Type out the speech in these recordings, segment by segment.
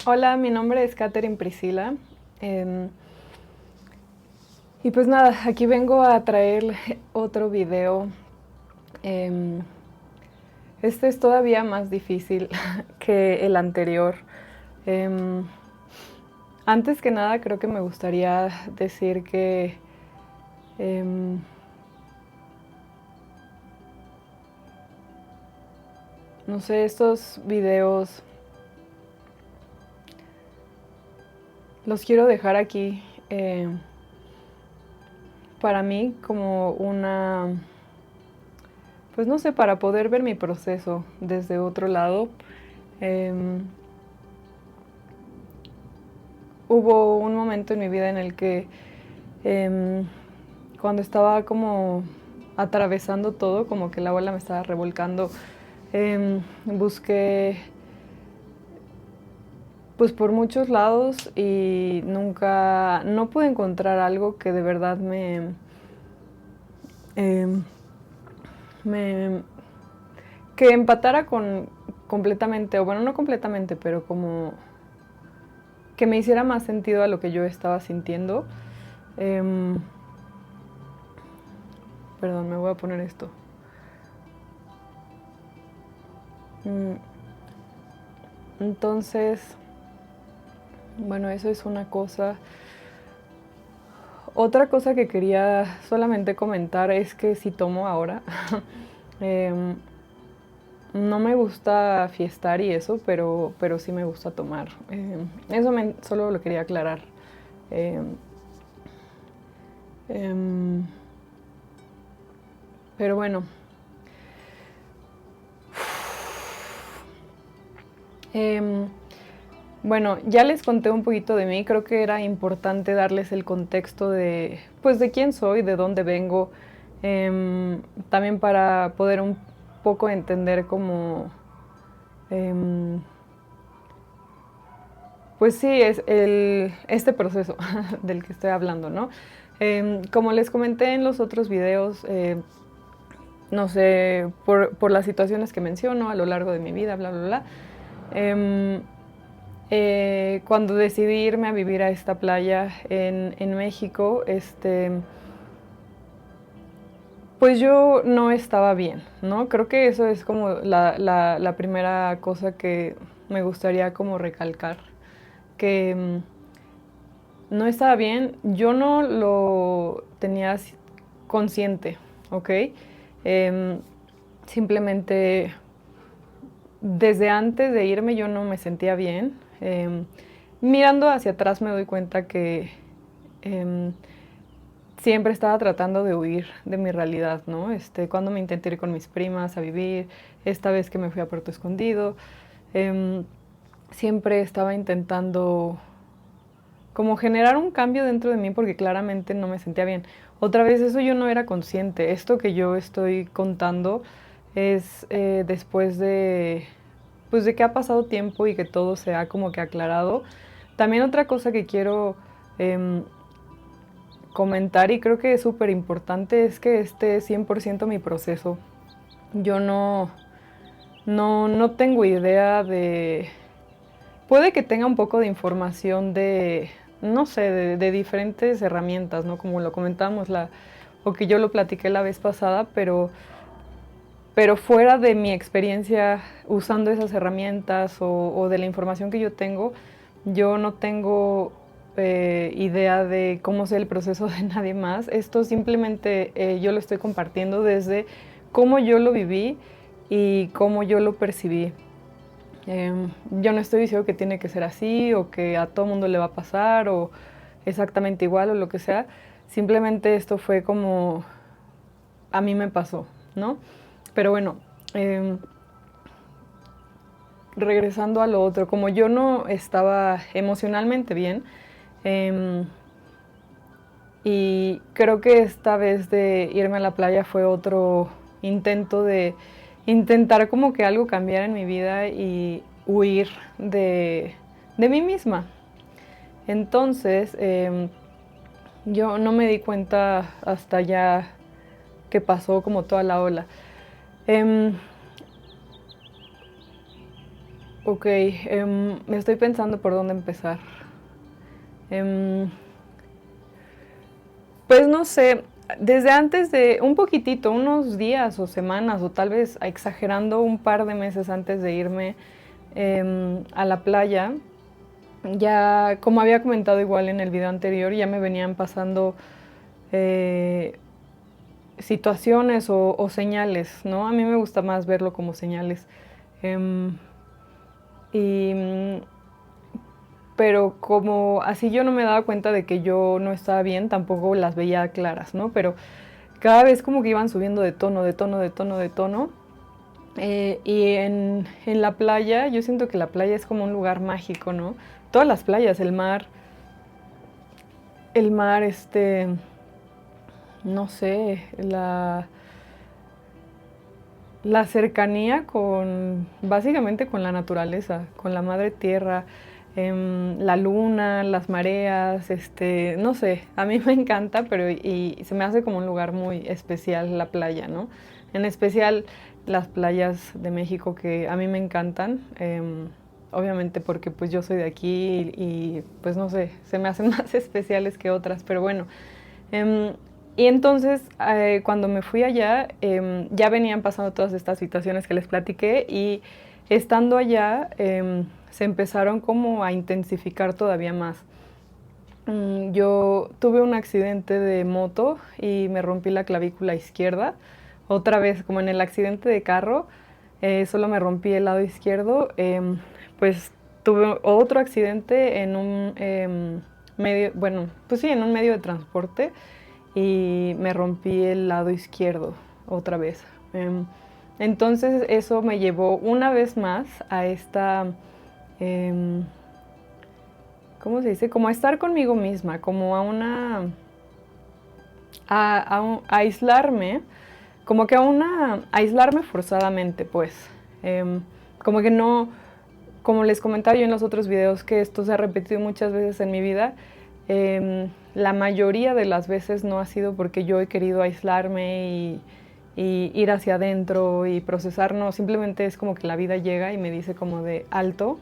Hola, mi nombre es Katherine Priscila. em, y pues nada, aquí vengo a traer otro video. Em, este es todavía más difícil que el anterior. Em, Antes que nada, creo que me gustaría decir que em, no sé, estos videos los quiero dejar aquí para mí como una, pues no sé, para poder ver mi proceso desde otro lado. Em, Hubo un momento en mi vida en el que em, cuando estaba como atravesando todo, como que la ola me estaba revolcando, busqué pues por muchos lados y nunca, no pude encontrar algo que de verdad em, me que empatara con completamente, o bueno, no completamente, pero como que me hiciera más sentido a lo que yo estaba sintiendo. Em, Perdón, me voy a poner esto. Mm, Entonces, bueno, eso es una cosa. Otra cosa que quería solamente comentar es que si tomo ahora, em, no me gusta fiestar y eso, pero sí me gusta tomar. Solo lo quería aclarar. Em, em, pero bueno, em, bueno, ya les conté un poquito de mí. Creo que era importante darles el contexto de, pues, de quién soy, de dónde vengo, también para poder un poco entender cómo, em, pues sí, es este proceso del que estoy hablando, ¿no? Como les comenté en los otros videos, no sé, por las situaciones que menciono a lo largo de mi vida, bla, bla, bla. em, Cuando decidí irme a vivir a esta playa en México, pues yo no estaba bien, ¿no? Creo que eso es como la primera cosa que me gustaría como recalcar, que no estaba bien, yo no lo tenía consciente, ¿ok? Em, Simplemente desde antes de irme yo no me sentía bien. Mirando hacia atrás me doy cuenta que em, siempre estaba tratando de huir de mi realidad, ¿no? Cuando me intenté ir con mis primas a vivir, esta vez que me fui a Puerto Escondido, em, siempre estaba intentando como generar un cambio dentro de mí porque claramente no me sentía bien. Otra vez eso yo no era consciente. Esto que yo estoy contando es después de, pues de que ha pasado tiempo y que todo se ha como que aclarado. También otra cosa que quiero em, comentar y creo que es súper importante es que este es 100% mi proceso. Yo no tengo idea de... Puede que tenga un poco de información de, no sé, de diferentes herramientas, ¿no? Como lo comentábamos, o que yo lo platiqué la vez pasada, pero fuera de mi experiencia usando esas herramientas o de la información que yo tengo, yo no tengo idea de cómo es el proceso de nadie más. Esto simplemente yo lo estoy compartiendo desde cómo yo lo viví y cómo yo lo percibí. Yo no estoy diciendo que tiene que ser así o que a todo mundo le va a pasar o exactamente igual o lo que sea. Simplemente esto fue como a mí me pasó, ¿no? Pero bueno, eh, regresando a lo otro, como yo no estaba emocionalmente bien, eh, y creo que esta vez de irme a la playa fue otro intento de intentar como que algo cambiara en mi vida y huir de mí misma. Entonces, yo no me di cuenta hasta ya que pasó como toda la ola. Em, Ok, me estoy pensando por dónde empezar. Em, pues no sé, desde antes de un poquitito, unos días o semanas o tal vez exagerando un par de meses antes de irme a la playa, ya como había comentado igual en el video anterior, ya me venían pasando eh, situaciones o señales, ¿no? A mí me gusta más verlo como señales. Em, y pero como así yo no me daba cuenta de que yo no estaba bien, tampoco las veía claras, ¿no? Pero cada vez como que iban subiendo de tono, de tono, de tono, de tono. Y en la playa, yo siento que la playa es como un lugar mágico, ¿no? Todas las playas, el mar, no sé, la cercanía con, básicamente con la naturaleza, con la madre tierra, la luna, las mareas, no sé, a mí me encanta, pero y se me hace como un lugar muy especial la playa, ¿no? En especial las playas de México que a mí me encantan, obviamente porque pues yo soy de aquí pues no sé, se me hacen más especiales que otras, pero bueno. Em, y entonces, cuando me fui allá, ya venían pasando todas estas situaciones que les platiqué y estando allá, se empezaron como a intensificar todavía más. Yo tuve un accidente de moto y me rompí la clavícula izquierda. Otra vez, como en el accidente de carro, solo me rompí el lado izquierdo. Pues tuve otro accidente en un medio, bueno, pues sí, en un medio de transporte y me rompí el lado izquierdo otra vez. Entonces eso me llevó una vez más a esta, em, ¿cómo se dice? Como a estar conmigo misma, como a una, a aislarme, como que a una, aislarme forzadamente, pues. Como que no, como les comentaba yo en los otros videos, que esto se ha repetido muchas veces en mi vida, la mayoría de las veces no ha sido porque yo he querido aislarme y ir hacia adentro y procesar, no, simplemente es como que la vida llega y me dice como de alto,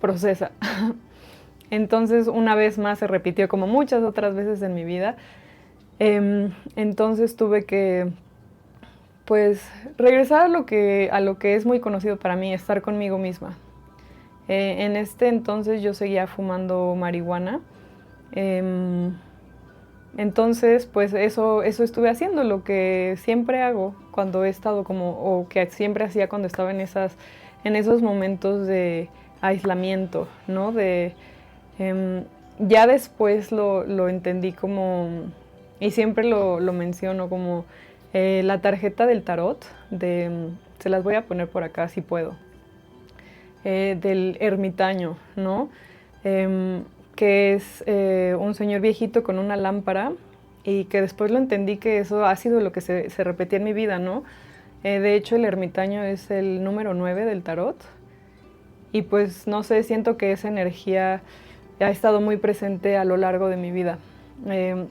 procesa. Entonces una vez más se repitió como muchas otras veces en mi vida. Entonces tuve que pues regresar a lo que es muy conocido para mí, estar conmigo misma. En este entonces yo seguía fumando marihuana. Eh, entonces, pues eso estuve haciendo, lo que siempre hago cuando he estado como, o que siempre hacía cuando estaba en esos momentos de aislamiento, ¿no? Ya después lo entendí como, y siempre lo menciono como la tarjeta del tarot, se las voy a poner por acá si puedo, del ermitaño, ¿no? Que es un señor viejito con una lámpara y que después lo entendí que eso ha sido lo que se repetía en mi vida, ¿no? De hecho, el ermitaño es el número 9 del tarot y pues no sé, siento que esa energía ha estado muy presente a lo largo de mi vida. Eh,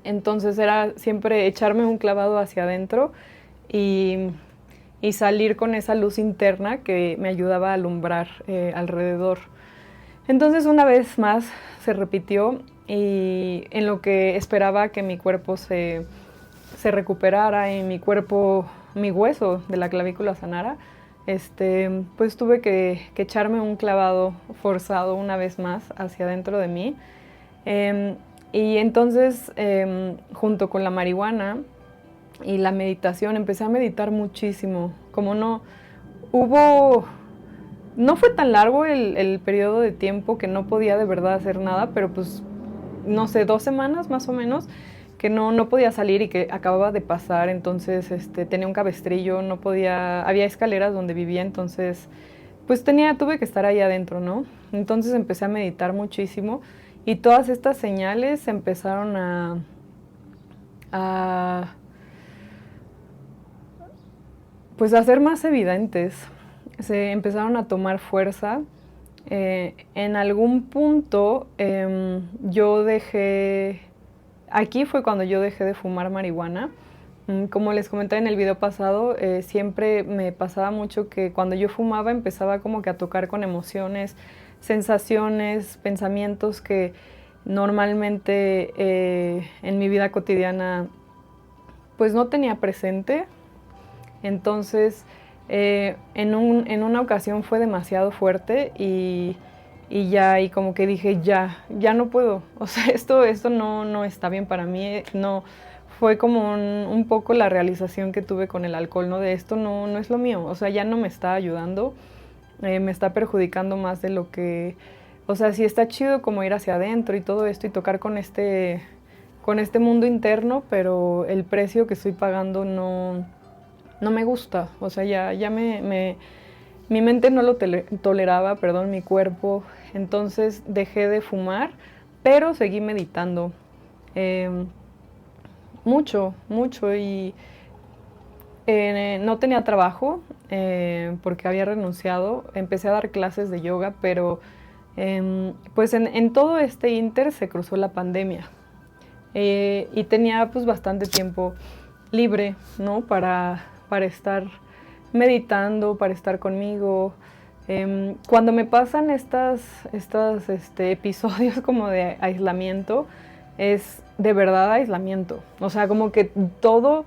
entonces era siempre echarme un clavado hacia adentro y, y salir con esa luz interna que me ayudaba a alumbrar alrededor. Entonces una vez más se repitió y en lo que esperaba que mi cuerpo se recuperara y mi cuerpo, mi hueso de la clavícula sanara, pues tuve que echarme un clavado forzado una vez más hacia adentro de mí. Eh, y entonces, junto con la marihuana y la meditación, empecé a meditar muchísimo. Como no hubo, no fue tan largo el periodo de tiempo que no podía de verdad hacer nada, pero pues, no sé, 2 semanas más o menos, que no podía salir y que acababa de pasar, entonces tenía un cabestrillo, no podía, había escaleras donde vivía, entonces pues tuve que estar ahí adentro, ¿no? Entonces empecé a meditar muchísimo y todas estas señales empezaron a pues a ser más evidentes, se empezaron a tomar fuerza. En algún punto yo dejé, aquí fue cuando yo dejé de fumar marihuana. Como les comenté en el video pasado, siempre me pasaba mucho que cuando yo fumaba empezaba como que a tocar con emociones, sensaciones, pensamientos que normalmente en mi vida cotidiana pues no tenía presente. Entonces en una ocasión fue demasiado fuerte y ya, y como que dije, ya no puedo, o sea, esto no está bien para mí, no, fue como un poco la realización que tuve con el alcohol, ¿no? De esto no es lo mío, o sea, ya no me está ayudando, me está perjudicando más de lo que, o sea, sí está chido como ir hacia adentro y todo esto y tocar con este mundo interno, pero el precio que estoy pagando no me gusta, o sea, ya mi mente no lo toleraba, perdón, mi cuerpo, entonces dejé de fumar, pero seguí meditando mucho y no tenía trabajo porque había renunciado, empecé a dar clases de yoga, pero pues en todo este inter se cruzó la pandemia y tenía pues bastante tiempo libre, ¿no? Para estar meditando, para estar conmigo. Cuando me pasan estos episodios como de aislamiento, es de verdad aislamiento. O sea, como que todo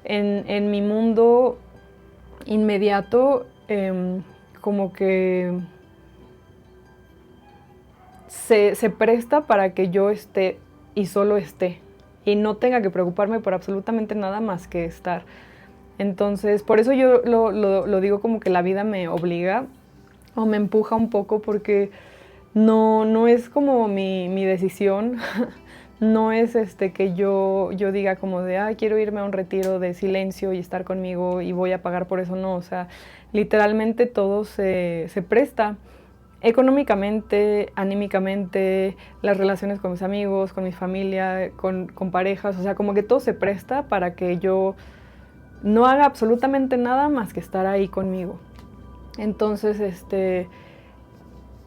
en mi mundo inmediato, como que se presta para que yo esté y solo esté. Y no tenga que preocuparme por absolutamente nada más que estar. Entonces, por eso yo lo digo como que la vida me obliga o me empuja un poco porque no es como mi decisión, no es que yo diga como de, quiero irme a un retiro de silencio y estar conmigo y voy a pagar por eso, no, o sea, literalmente todo se presta económicamente, anímicamente, las relaciones con mis amigos, con mi familia, con parejas, o sea, como que todo se presta para que yo no haga absolutamente nada más que estar ahí conmigo. Entonces,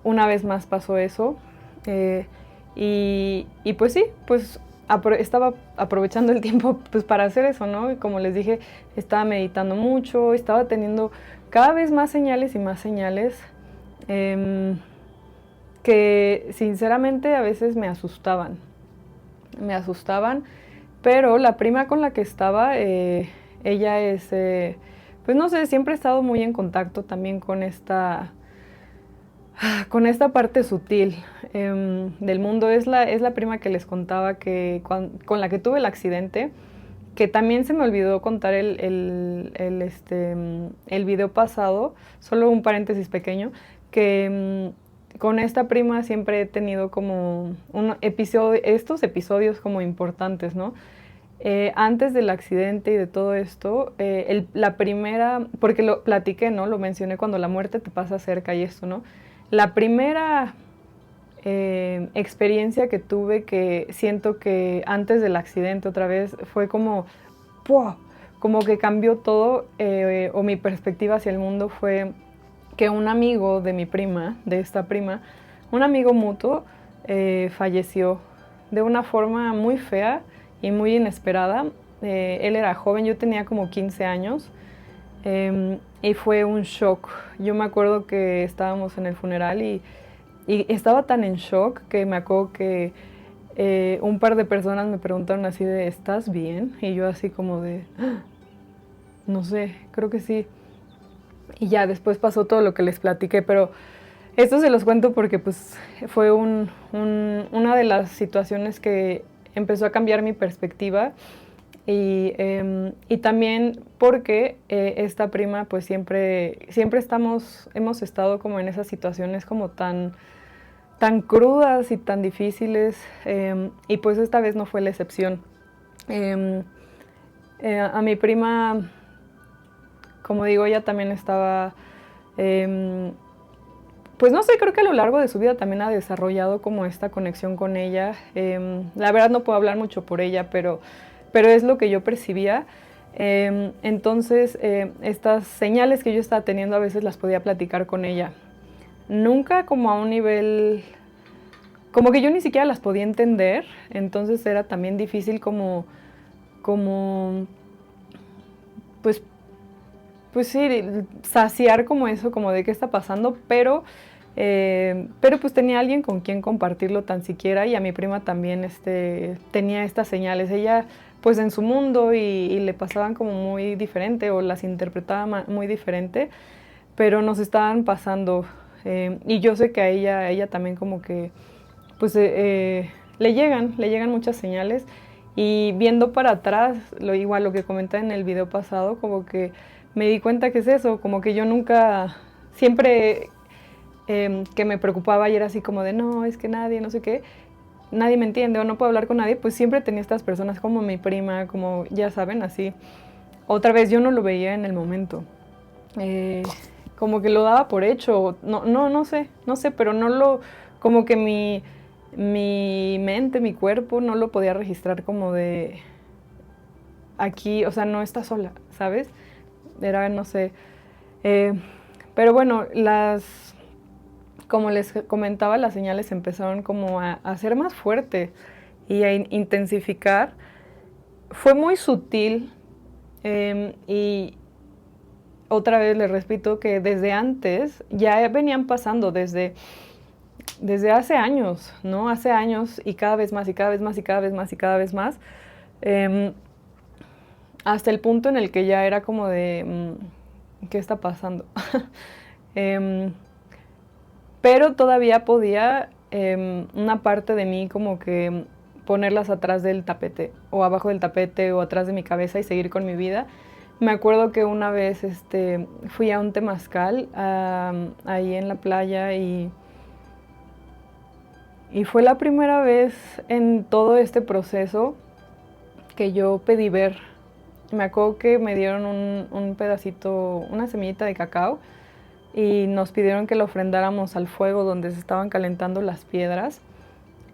una vez más pasó eso y pues sí, pues estaba aprovechando el tiempo pues para hacer eso, ¿no? Y como les dije, estaba meditando mucho, estaba teniendo cada vez más señales y más señales que sinceramente a veces me asustaban, pero la prima con la que estaba, ella es, pues no sé, siempre he estado muy en contacto también con esta parte sutil del mundo. Es la prima que les contaba que con la que tuve el accidente, que también se me olvidó contar el video pasado, solo un paréntesis pequeño, que con esta prima siempre he tenido como estos episodios como importantes, ¿no? Antes del accidente y de todo esto, la primera, porque lo platiqué, ¿no? Lo mencioné cuando la muerte te pasa cerca y esto, ¿no? La primera experiencia que tuve, que siento que antes del accidente otra vez, fue como, ¡pua! Como que cambió todo, o mi perspectiva hacia el mundo, fue que un amigo de mi prima, de esta prima, un amigo mutuo, falleció de una forma muy fea y muy inesperada. Él era joven, yo tenía como 15 años y fue un shock. Yo me acuerdo que estábamos en el funeral y estaba tan en shock que me acuerdo que un par de personas me preguntaron así de, ¿estás bien? Y yo así como de, no sé, creo que sí. Y ya después pasó todo lo que les platiqué, pero esto se los cuento porque pues fue una de las situaciones que empezó a cambiar mi perspectiva y también porque esta prima pues siempre hemos estado como en esas situaciones como tan crudas y tan difíciles y pues esta vez no fue la excepción. A mi prima, como digo, ella también estaba, pues no sé, creo que a lo largo de su vida también ha desarrollado como esta conexión con ella. La verdad no puedo hablar mucho por ella, pero es lo que yo percibía. Entonces, estas señales que yo estaba teniendo a veces las podía platicar con ella. Nunca como a un nivel, como que yo ni siquiera las podía entender, entonces era también difícil como pues, pues sí, saciar como eso, como de qué está pasando, pero pues tenía alguien con quien compartirlo tan siquiera, y a mi prima también tenía estas señales. Ella pues en su mundo y le pasaban como muy diferente o las interpretaba muy diferente, pero nos estaban pasando. Y yo sé que a ella también como que pues le llegan muchas señales, y viendo para atrás, igual lo que comenté en el video pasado, como que me di cuenta que es eso, como que yo nunca, siempre que me preocupaba y era así como de no, es que nadie, no sé qué, nadie me entiende o no puedo hablar con nadie, pues siempre tenía estas personas como mi prima, como ya saben, así. Otra vez yo no lo veía en el momento. Eh, Como que lo daba por hecho, no sé, pero no lo, como que mi mente, mi cuerpo no lo podía registrar como de aquí, o sea, no está sola, ¿sabes? Era, no sé. Eh, pero bueno, como les comentaba, las señales empezaron como a ser más fuertes y a intensificar. Fue muy sutil, y otra vez les repito que desde antes ya venían pasando, desde hace años, ¿no? Hace años, y cada vez más, y cada vez más, y cada vez más, y cada vez más, eh, hasta el punto en el que ya era como de, ¿qué está pasando? eh, pero todavía podía una parte de mí como que ponerlas atrás del tapete, o abajo del tapete, o atrás de mi cabeza, y seguir con mi vida. Me acuerdo que una vez fui a un temazcal ahí en la playa, y fue la primera vez en todo este proceso que yo pedí ver. Me acuerdo que me dieron un pedacito, una semillita de cacao, y nos pidieron que lo ofrendáramos al fuego donde se estaban calentando las piedras.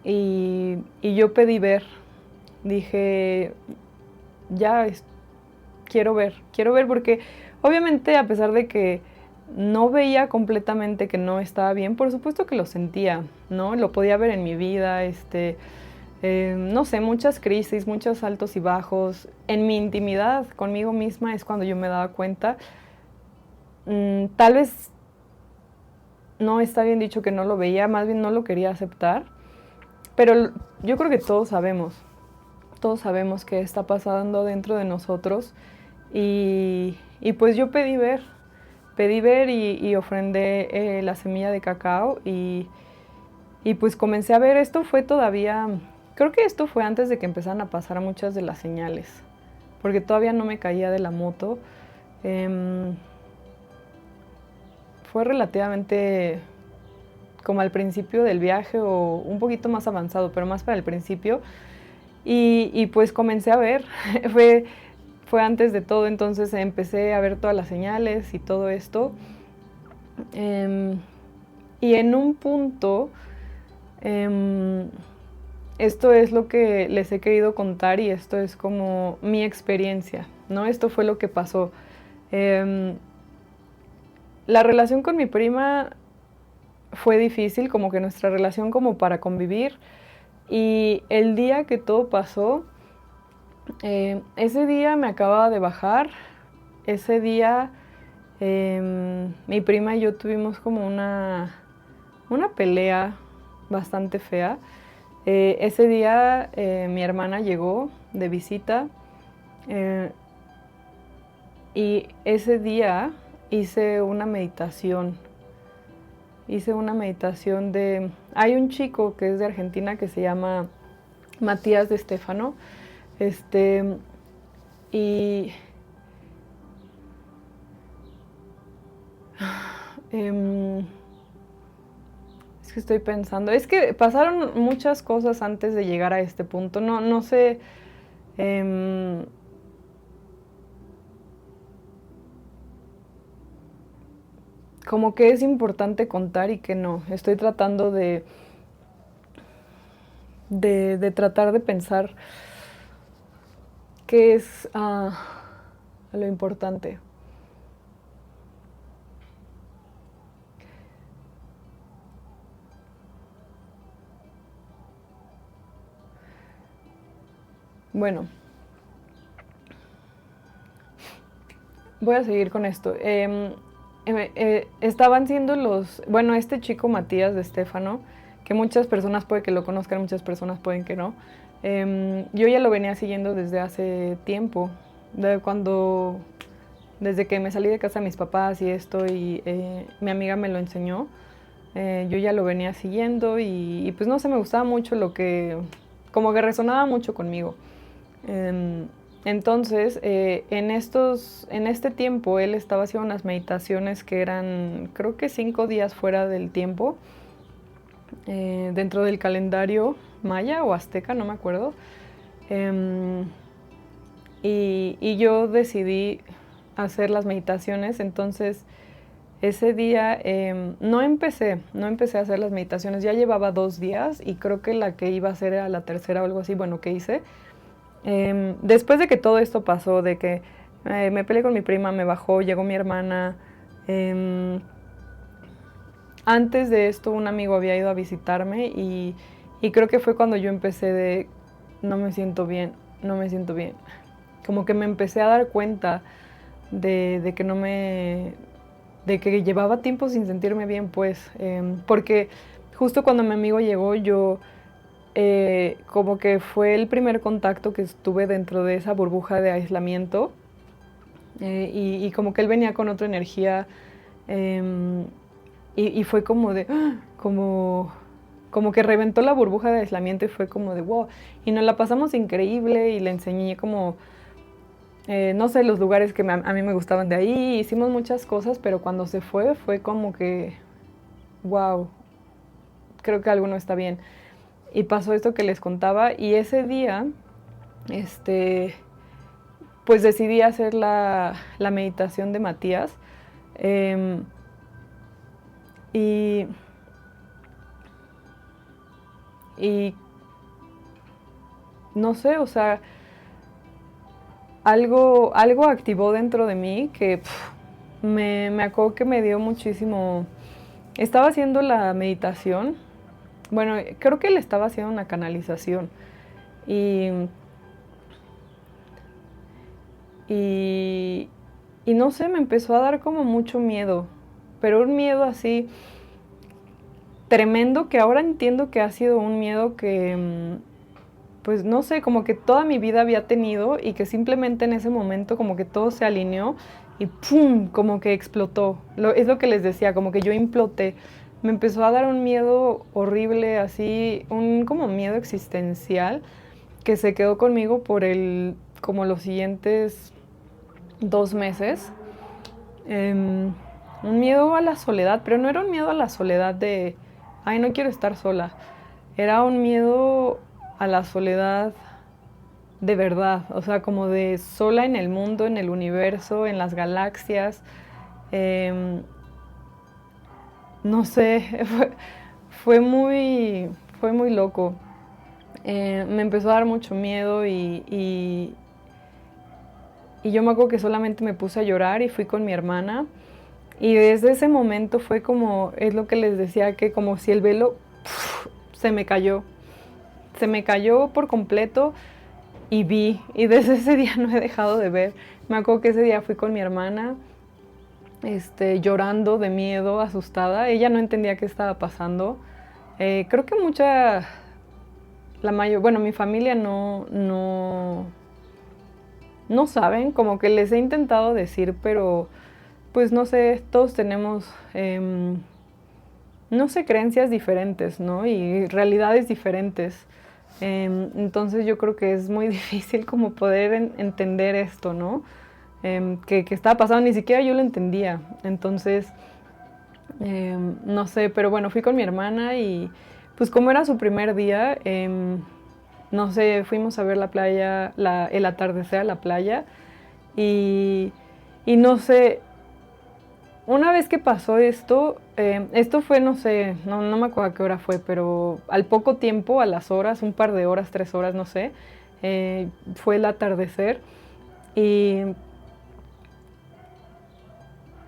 Y yo pedí ver. Dije, ya quiero ver porque obviamente, a pesar de que no veía completamente que no estaba bien, por supuesto que lo sentía, ¿no? Lo podía ver en mi vida, no sé, muchas crisis, muchos altos y bajos. En mi intimidad conmigo misma es cuando yo me daba cuenta. Tal vez no está bien dicho que no lo veía, más bien no lo quería aceptar, pero yo creo que todos sabemos qué está pasando dentro de nosotros, y pues yo pedí ver y ofrendé la semilla de cacao, y pues comencé a ver. Esto fue todavía, creo que esto fue antes de que empezaran a pasar muchas de las señales, porque todavía no me caía de la moto. Em, Fue relativamente como al principio del viaje, o un poquito más avanzado, pero más para el principio. Y pues comencé a ver, fue, fue antes de todo, entonces empecé a ver todas las señales y todo esto. Em, y en un punto, em, esto es lo que les he querido contar, y esto es como mi experiencia, ¿no? Esto fue lo que pasó. Em, la relación con mi prima fue difícil, como que nuestra relación como para convivir. Y el día que todo pasó, ese día me acababa de bajar. Ese día mi prima y yo tuvimos como una pelea bastante fea. Ese día mi hermana llegó de visita, eh, y ese día hice una meditación. Hice una meditación de... Hay un chico que es de Argentina que se llama Matías de Stefano. Este, y em, es que estoy pensando, es que pasaron muchas cosas antes de llegar a este punto. No sé, em, como que es importante contar y que no. Estoy tratando de tratar de pensar qué es lo importante. Bueno, voy a seguir con esto. Estaban siendo bueno, este chico Matías de Estéfano, que muchas personas puede que lo conozcan, muchas personas pueden que no. Yo ya lo venía siguiendo desde hace tiempo, desde que me salí de casa de mis papás y esto, y mi amiga me lo enseñó. Yo ya lo venía siguiendo y pues no sé, me gustaba mucho como que resonaba mucho conmigo. Entonces, en este tiempo él estaba haciendo unas meditaciones que eran, creo que 5 días fuera del tiempo, dentro del calendario maya o azteca, no me acuerdo. Y yo decidí hacer las meditaciones, entonces ese día no empecé a hacer las meditaciones, ya llevaba 2 días y creo que la que iba a hacer era la tercera o algo así, bueno, que hice. Después de que todo esto pasó, de que me peleé con mi prima, me bajó, llegó mi hermana. Antes de esto un amigo había ido a visitarme y creo que fue cuando yo empecé no me siento bien, no me siento bien. Como que me empecé a dar cuenta de que no me... de que llevaba tiempo sin sentirme bien, pues. Porque justo cuando mi amigo llegó, yo... como que fue el primer contacto que estuve dentro de esa burbuja de aislamiento, y como que él venía con otra energía, eh, y fue como de, como que reventó la burbuja de aislamiento y fue como de wow, y nos la pasamos increíble y le enseñé como, no sé, los lugares que a mí me gustaban de ahí, hicimos muchas cosas, pero cuando se fue como que, wow, creo que algo no está bien. Y pasó esto que les contaba y ese día, este, pues decidí hacer la meditación de Matías. em, y, y no sé, o sea, algo activó dentro de mí que me acuerdo que me dio muchísimo. Estaba haciendo la meditación, bueno, creo que le estaba haciendo una canalización y, y, y no sé, me empezó a dar como mucho miedo, pero un miedo así tremendo que ahora entiendo que ha sido un miedo que, pues no sé, como que toda mi vida había tenido y que simplemente en ese momento como que todo se alineó y ¡pum! Como que explotó. Es lo que les decía, como que yo imploté. Me empezó a dar un miedo horrible, así, un como miedo existencial que se quedó conmigo como los siguientes 2 meses. Un miedo a la soledad, pero no era un miedo a la soledad de, ay, no quiero estar sola. Era un miedo a la soledad de verdad, o sea, como de sola en el mundo, en el universo, en las galaxias. Eh, no sé, fue muy, fue muy loco. Me empezó a dar mucho miedo y yo me acuerdo que solamente me puse a llorar y fui con mi hermana. Y desde ese momento fue como, es lo que les decía, que como si el velo se me cayó. Se me cayó por completo y vi. Y desde ese día no he dejado de ver. Me acuerdo que ese día fui con mi hermana, llorando de miedo, asustada. Ella no entendía qué estaba pasando. Creo que bueno, mi familia no saben, como que les he intentado decir, pero pues no sé, todos tenemos, no sé, creencias diferentes, ¿no? Y realidades diferentes. Entonces yo creo que es muy difícil como poder entender esto, ¿no? Que estaba pasando, ni siquiera yo lo entendía. Entonces, no sé, pero bueno, fui con mi hermana y pues como era su primer día, no sé, fuimos a ver la playa, el atardecer a la playa y, y no sé, una vez que pasó esto fue, no sé, no me acuerdo a qué hora fue, pero al poco tiempo, a las horas, un par de horas, 3 horas, no sé, fue el atardecer y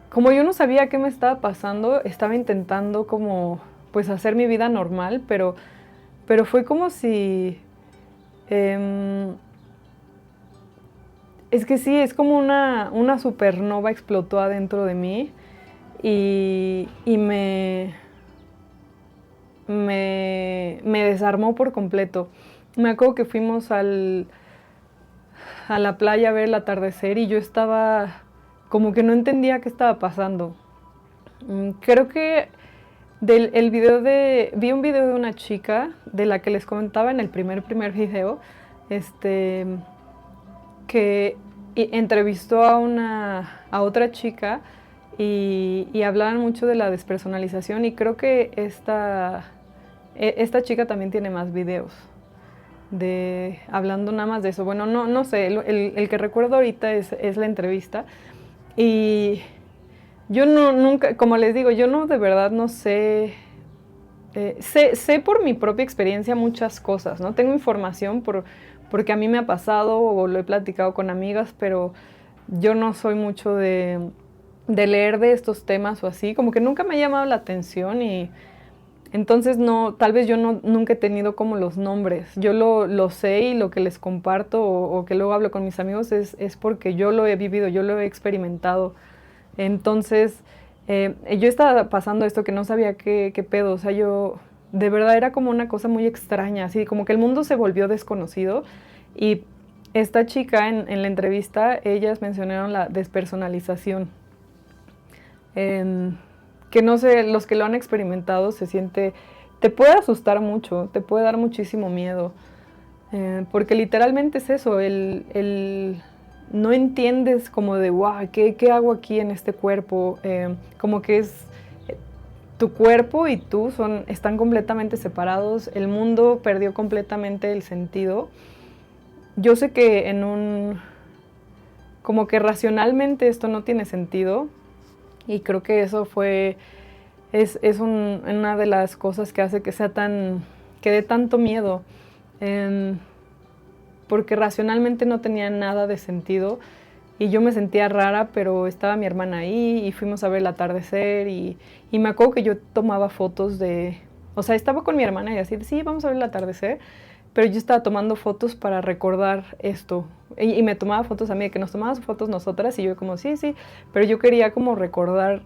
como yo no sabía qué me estaba pasando, estaba intentando como pues hacer mi vida normal, pero fue como si, em, Es que sí, es como una supernova explotó adentro de mí y me desarmó por completo. Me acuerdo que fuimos a la playa a ver el atardecer y yo estaba como que no entendía qué estaba pasando. Creo que vi un video de una chica de la que les comentaba en el primer video, este, que entrevistó a otra chica y hablaban mucho de la despersonalización y creo que esta chica también tiene más videos hablando nada más de eso. Bueno, no sé, el que recuerdo ahorita es la entrevista y yo nunca, como les digo, yo no de verdad no sé. Sé por mi propia experiencia muchas cosas, ¿no? Tengo información porque a mí me ha pasado o lo he platicado con amigas, pero yo no soy mucho de leer de estos temas o así, como que nunca me ha llamado la atención y entonces no, tal vez yo nunca he tenido como los nombres. Yo lo sé y lo que les comparto o que luego hablo con mis amigos es porque yo lo he vivido, yo lo he experimentado. Entonces, yo estaba pasando esto que no sabía qué pedo, o sea, yo de verdad era como una cosa muy extraña, así como que el mundo se volvió desconocido y esta chica en la entrevista, ellas mencionaron la despersonalización, em, que no sé, los que lo han experimentado se siente, te puede asustar mucho, te puede dar muchísimo miedo, porque literalmente es eso, no entiendes como de, wow, ¿qué hago aquí en este cuerpo? Como que es tu cuerpo y tú están completamente separados, el mundo perdió completamente el sentido. Yo sé que como que racionalmente esto no tiene sentido y creo que eso es una de las cosas que hace que dé tanto miedo. Eh, Porque racionalmente no tenía nada de sentido y yo me sentía rara, pero estaba mi hermana ahí y fuimos a ver el atardecer y me acuerdo que yo tomaba fotos o sea, estaba con mi hermana y así, sí, vamos a ver el atardecer, pero yo estaba tomando fotos para recordar esto y me tomaba fotos a mí, de que nos tomábamos fotos nosotras y yo como, sí, sí, pero yo quería como recordar,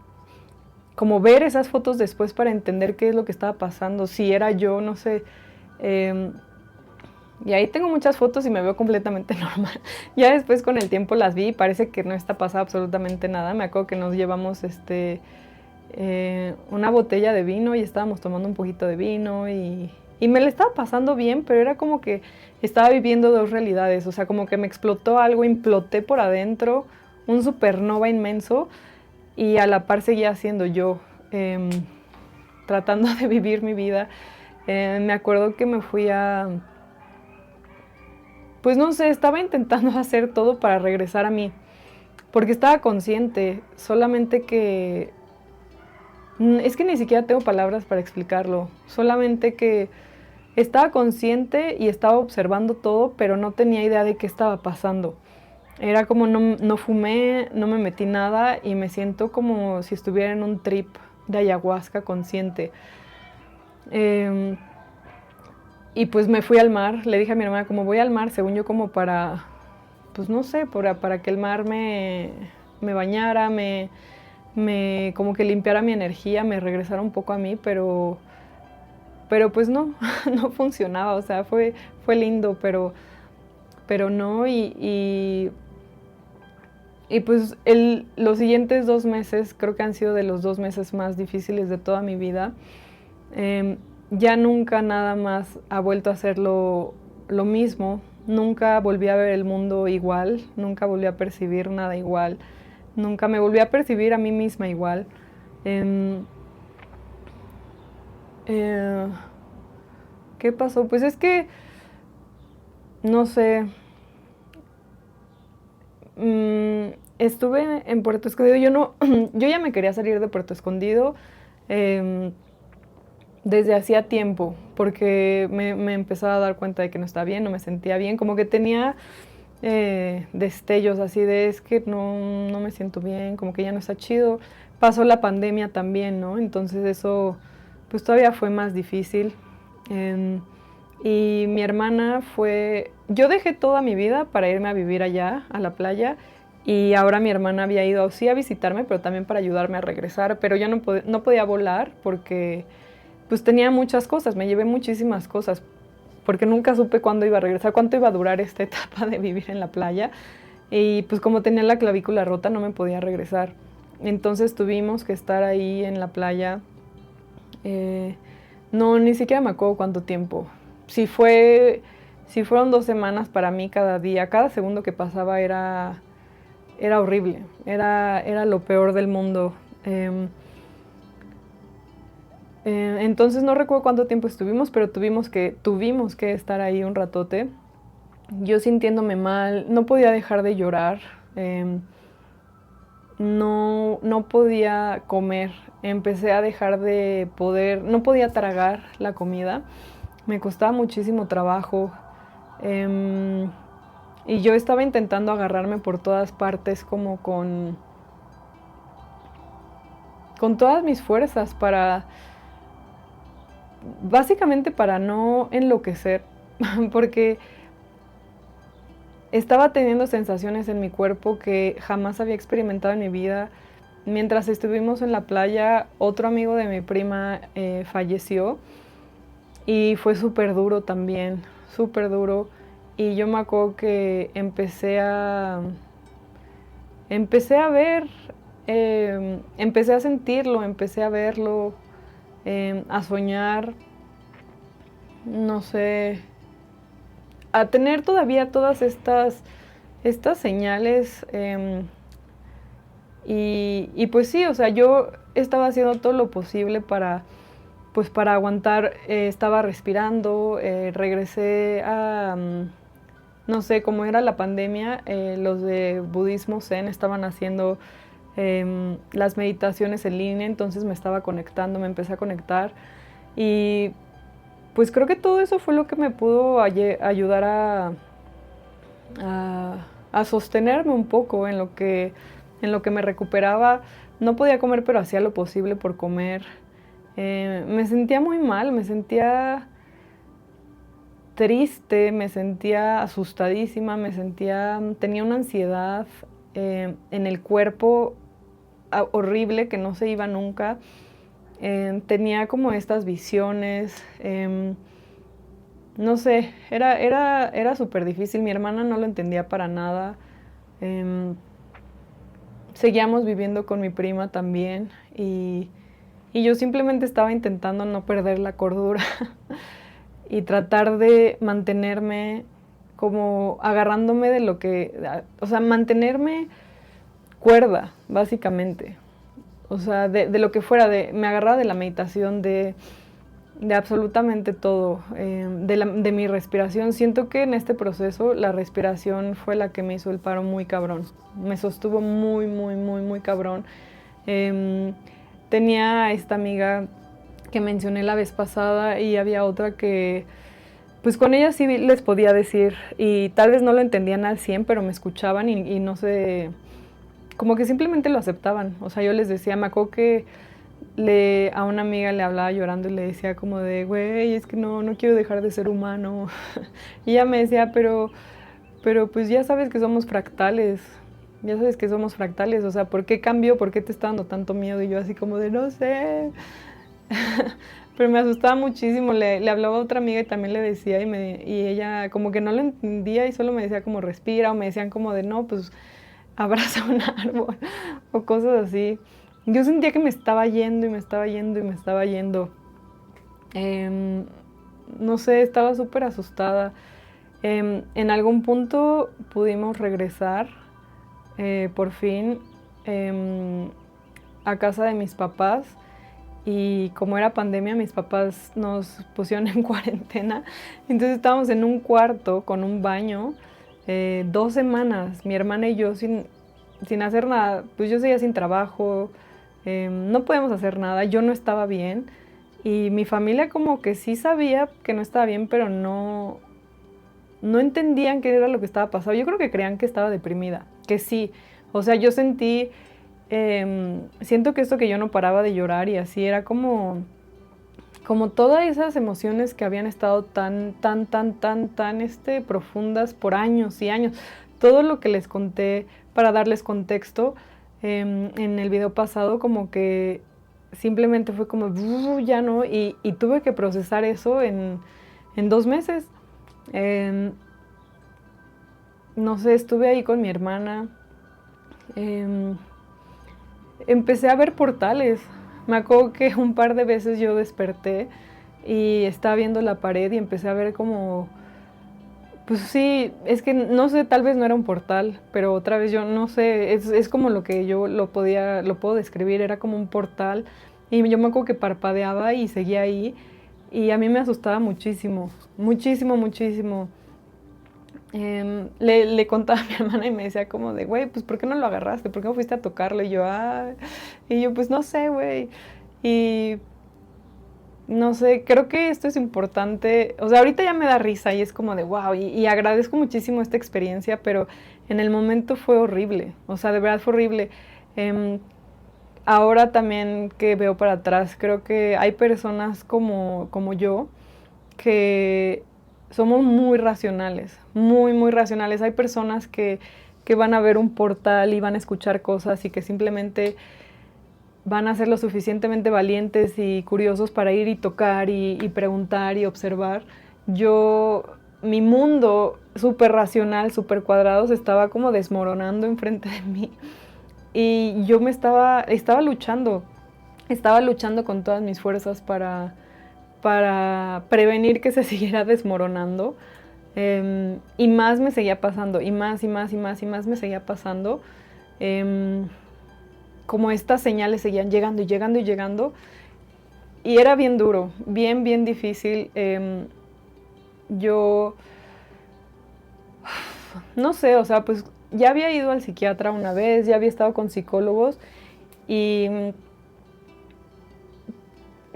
como ver esas fotos después para entender qué es lo que estaba pasando, si era yo, no sé. Eh, y ahí tengo muchas fotos y me veo completamente normal. Ya después con el tiempo las vi y parece que no está pasando absolutamente nada. Me acuerdo que nos llevamos una botella de vino y estábamos tomando un poquito de vino y me la estaba pasando bien, pero era como que estaba viviendo dos realidades. O sea, como que me explotó algo, imploté por adentro, un supernova inmenso y a la par seguía siendo yo, tratando de vivir mi vida. Me acuerdo que me fui pues no sé, estaba intentando hacer todo para regresar a mí, porque estaba consciente, solamente que es que ni siquiera tengo palabras para explicarlo, solamente que estaba consciente y estaba observando todo, pero no tenía idea de qué estaba pasando. Era como no fumé, no me metí nada y me siento como si estuviera en un trip de ayahuasca consciente. Eh, y pues me fui al mar, le dije a mi hermana como voy al mar, según yo como pues no sé, para que el mar me bañara, como que limpiara mi energía, me regresara un poco a mí, pero pues no, no funcionaba, o sea, fue lindo, pero no, y pues los siguientes 2 meses creo que han sido de los 2 meses más difíciles de toda mi vida. Ya nunca nada más ha vuelto a ser lo mismo, nunca volví a ver el mundo igual, nunca volví a percibir nada igual, nunca me volví a percibir a mí misma igual. Em, eh, ¿Qué pasó? Pues es que, no sé, estuve en Puerto Escondido, yo no, yo ya me quería salir de Puerto Escondido. em, Desde hacía tiempo, porque me empezaba a dar cuenta de que no estaba bien, no me sentía bien, como que tenía destellos así de es que no me siento bien, como que ya no está chido. Pasó la pandemia también, ¿no? Entonces eso pues todavía fue más difícil. Em, y mi hermana fue... Yo dejé toda mi vida para irme a vivir allá, a la playa, y ahora mi hermana había ido sí a visitarme, pero también para ayudarme a regresar, pero ya no podía volar porque pues tenía muchas cosas, me llevé muchísimas cosas, porque nunca supe cuándo iba a regresar, cuánto iba a durar esta etapa de vivir en la playa. Y pues como tenía la clavícula rota no me podía regresar. Entonces tuvimos que estar ahí en la playa. Eh, no, ni siquiera me acuerdo cuánto tiempo. Si si fueron 2 semanas para mí cada día, cada segundo que pasaba era horrible, era lo peor del mundo. Entonces no recuerdo cuánto tiempo estuvimos, pero tuvimos que estar ahí un ratote. Yo sintiéndome mal, no podía dejar de llorar, no podía comer, empecé a dejar de poder, no podía tragar la comida, me costaba muchísimo trabajo, em, y yo estaba intentando agarrarme por todas partes como con todas mis fuerzas básicamente para no enloquecer, porque estaba teniendo sensaciones en mi cuerpo que jamás había experimentado en mi vida. Mientras estuvimos en la playa, otro amigo de mi prima falleció y fue súper duro también, súper duro. Y yo me acuerdo que empecé a ver, empecé a sentirlo, empecé a verlo, a soñar, no sé, a tener todavía todas estas señales. Y pues sí, o sea, yo estaba haciendo todo lo posible pues para aguantar, estaba respirando, regresé a, no sé, como era la pandemia, los de budismo zen estaban haciendo las meditaciones en línea, entonces me estaba conectando, me empecé a conectar y pues creo que todo eso fue lo que me pudo ayudar a sostenerme un poco en lo que me recuperaba. No podía comer, pero hacía lo posible por comer. Me sentía muy mal, me sentía triste, me sentía asustadísima, tenía una ansiedad en el cuerpo horrible que no se iba nunca. Tenía como estas visiones. No sé, era súper difícil. Mi hermana no lo entendía para nada. Em, Seguíamos viviendo con mi prima también y yo simplemente estaba intentando no perder la cordura y tratar de mantenerme como agarrándome de lo que, o sea, mantenerme cuerda, básicamente. O sea, de lo que fuera, me agarraba de la meditación, de absolutamente todo, de mi respiración. Siento que en este proceso la respiración fue la que me hizo el paro muy cabrón. Me sostuvo muy, muy, muy, muy cabrón. Tenía esta amiga que mencioné la vez pasada y había otra que, pues con ella sí les podía decir y tal vez no lo entendían al 100, pero me escuchaban y no sé, como que simplemente lo aceptaban. O sea, yo les decía, me acuerdo que a una amiga le hablaba llorando y le decía como de, güey, es que no quiero dejar de ser humano. Y ella me decía, pero pues ya sabes que somos fractales, ya sabes que somos fractales, o sea, ¿por qué cambió? ¿Por qué te está dando tanto miedo? Y yo así como de, no sé. Pero me asustaba muchísimo, le hablaba a otra amiga y también le decía y ella como que no lo entendía y solo me decía como respira o me decían como de no, pues abraza un árbol o cosas así. Yo sentía que me estaba yendo y me estaba yendo y me estaba yendo. Em, no sé, estaba súper asustada. En algún punto pudimos regresar, por fin, a casa de mis papás. Y como era pandemia, mis papás nos pusieron en cuarentena. Entonces estábamos en un cuarto con un baño, 2 semanas, mi hermana y yo sin hacer nada. Pues yo seguía sin trabajo, no podíamos hacer nada, yo no estaba bien. Y mi familia como que sí sabía que no estaba bien, pero no entendían qué era lo que estaba pasando. Yo creo que creían que estaba deprimida, que sí. O sea, yo siento que esto que yo no paraba de llorar y así era como como todas esas emociones que habían estado tan profundas por años y años. Todo lo que les conté para darles contexto en el video pasado, como que simplemente fue como, ya no, y tuve que procesar eso en 2 meses. No sé, estuve ahí con mi hermana. Empecé a ver portales. Me acuerdo que un par de veces yo desperté y estaba viendo la pared y empecé a ver como, pues sí, es que no sé, tal vez no era un portal, pero otra vez yo no sé, es como lo que yo lo puedo describir, era como un portal y yo me acuerdo que parpadeaba y seguía ahí y a mí me asustaba muchísimo, muchísimo, muchísimo. Le contaba a mi hermana y me decía como de, güey, pues ¿por qué no lo agarraste? ¿Por qué no fuiste a tocarlo? Y yo, pues no sé, güey. Y no sé, creo que esto es importante. O sea, ahorita ya me da risa y es como de, wow, y agradezco muchísimo esta experiencia, pero en el momento fue horrible. O sea, de verdad fue horrible. Em, Ahora también que veo para atrás, creo que hay personas como yo que somos muy racionales, muy, muy racionales. Hay personas que van a ver un portal y van a escuchar cosas y que simplemente van a ser lo suficientemente valientes y curiosos para ir y tocar y preguntar y observar. Yo, mi mundo súper racional, súper cuadrado, se estaba como desmoronando enfrente de mí. Y yo estaba luchando con todas mis fuerzas para prevenir que se siguiera desmoronando. Y más me seguía pasando, y más, y más, y más, y más me seguía pasando. Como estas señales seguían llegando y llegando y llegando. Y era bien duro, bien, bien difícil. Yo, no sé, o sea, pues ya había ido al psiquiatra una vez, ya había estado con psicólogos y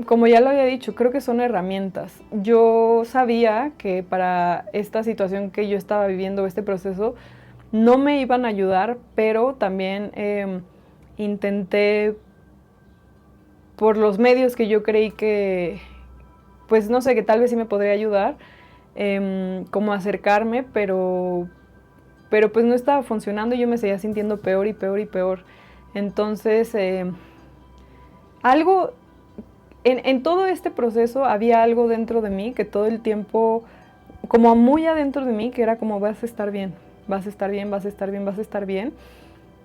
como ya lo había dicho, creo que son herramientas. Yo sabía que para esta situación que yo estaba viviendo, este proceso, no me iban a ayudar, pero también intenté, por los medios que yo creí que, pues no sé, que tal vez sí me podría ayudar, como acercarme, pero pues no estaba funcionando y yo me seguía sintiendo peor y peor y peor. Entonces, algo en todo este proceso había algo dentro de mí que todo el tiempo, como muy adentro de mí, que era como vas a estar bien, vas a estar bien, vas a estar bien, vas a estar bien,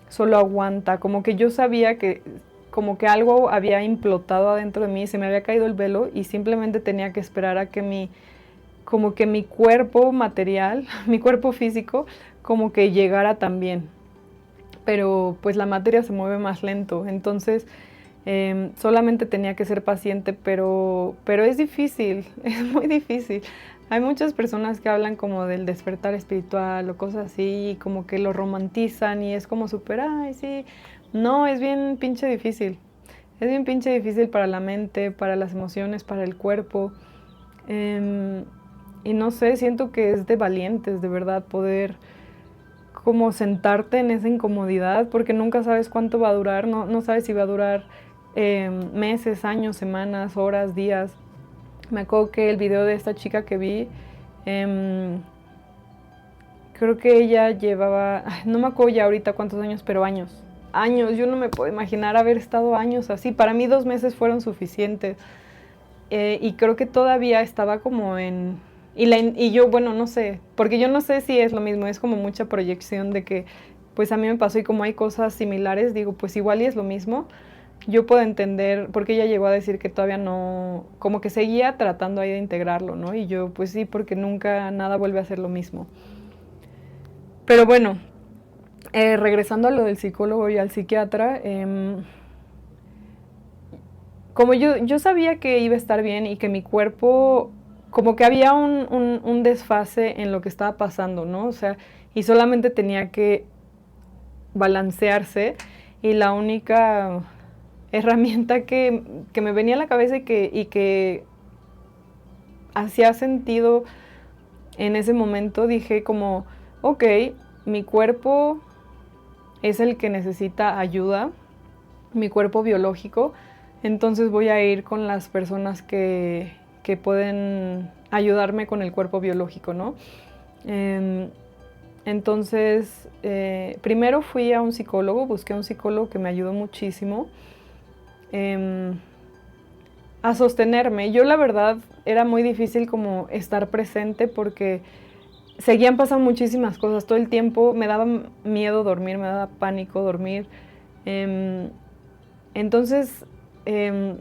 solo aguanta. Como que yo sabía que como que algo había implotado adentro de mí, se me había caído el velo y simplemente tenía que esperar a que como que mi cuerpo material, mi cuerpo físico, como que llegara también. Pero pues la materia se mueve más lento, entonces solamente tenía que ser paciente, pero es difícil, es muy difícil. Hay muchas personas que hablan como del despertar espiritual o cosas así, y como que lo romantizan y es como súper, ay, sí. No, es bien pinche difícil. Es bien pinche difícil para la mente, para las emociones, para el cuerpo. Em, y no sé, siento que es de valientes, de verdad, poder como sentarte en esa incomodidad, porque nunca sabes cuánto va a durar, no sabes si va a durar meses, años, semanas, horas, días. Me acuerdo que el video de esta chica que vi, eh, creo que ella llevaba, no me acuerdo ya ahorita cuántos años, pero años. Años, yo no me puedo imaginar haber estado años así. Para mí 2 meses fueron suficientes. Y creo que todavía estaba como en... Y yo, bueno, no sé, porque yo no sé si es lo mismo, es como mucha proyección de que, pues a mí me pasó y como hay cosas similares, digo, pues igual y es lo mismo. Yo puedo entender, porque ella llegó a decir que todavía no, como que seguía tratando ahí de integrarlo, ¿no? Y yo, pues sí, porque nunca nada vuelve a ser lo mismo. Pero bueno, regresando a lo del psicólogo y al psiquiatra, como yo sabía que iba a estar bien y que mi cuerpo, como que había un desfase en lo que estaba pasando, ¿no? O sea, y solamente tenía que balancearse y la única herramienta que me venía a la cabeza y que hacía sentido en ese momento, dije como, ok, mi cuerpo es el que necesita ayuda, mi cuerpo biológico, entonces voy a ir con las personas que pueden ayudarme con el cuerpo biológico, ¿no? Em, entonces, primero fui a un psicólogo, busqué a un psicólogo que me ayudó muchísimo em, a sostenerme. Yo la verdad era muy difícil como estar presente porque seguían pasando muchísimas cosas todo el tiempo, me daba miedo dormir, me daba pánico dormir. Em, entonces, em,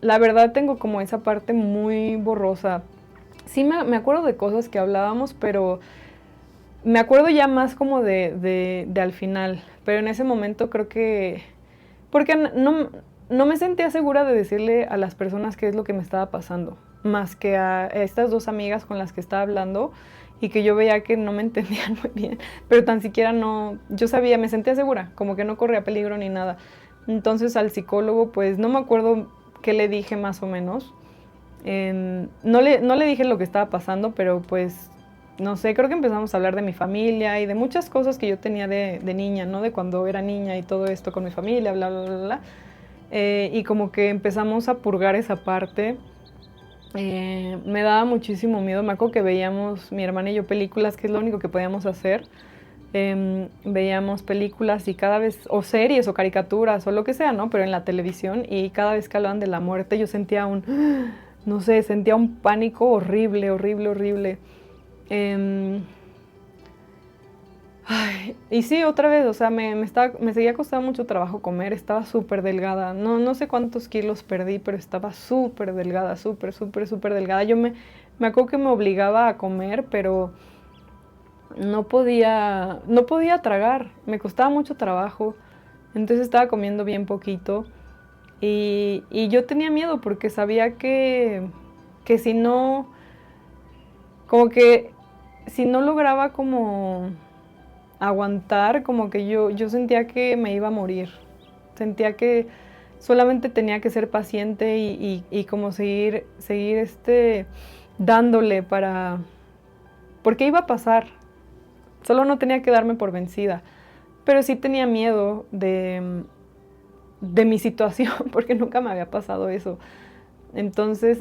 la verdad tengo como esa parte muy borrosa. Sí me acuerdo de cosas que hablábamos, pero me acuerdo ya más como de al final. Pero en ese momento creo que... Porque no me sentía segura de decirle a las personas qué es lo que me estaba pasando, más que a estas dos amigas con las que estaba hablando y que yo veía que no me entendían muy bien, pero tan siquiera no, yo sabía, me sentía segura, como que no corría peligro ni nada. Entonces al psicólogo, pues no me acuerdo qué le dije más o menos. No le dije lo que estaba pasando, pero pues no sé, creo que empezamos a hablar de mi familia y de muchas cosas que yo tenía de niña, ¿no? De cuando era niña y todo esto con mi familia, bla, bla, bla, bla. Y como que empezamos a purgar esa parte. Me daba muchísimo miedo. Me acuerdo que veíamos, mi hermana y yo, películas, que es lo único que podíamos hacer. Veíamos películas y cada vez, o series o caricaturas o lo que sea, ¿no? Pero en la televisión, y cada vez que hablaban de la muerte yo sentía no sé, sentía un pánico horrible, horrible, horrible. Em, Ay, y sí, otra vez, o sea, me seguía costando mucho trabajo comer, estaba súper delgada, no sé cuántos kilos perdí, pero estaba súper delgada, súper, súper, súper delgada. Me acuerdo que me obligaba a comer, pero no podía tragar, me costaba mucho trabajo, entonces estaba comiendo bien poquito y yo tenía miedo porque sabía que si no, como que si no lograba como aguantar, como que yo sentía que me iba a morir. Sentía que solamente tenía que ser paciente y como seguir dándole para... Porque iba a pasar, solo no tenía que darme por vencida. Pero sí tenía miedo de mi situación, porque nunca me había pasado eso. Entonces,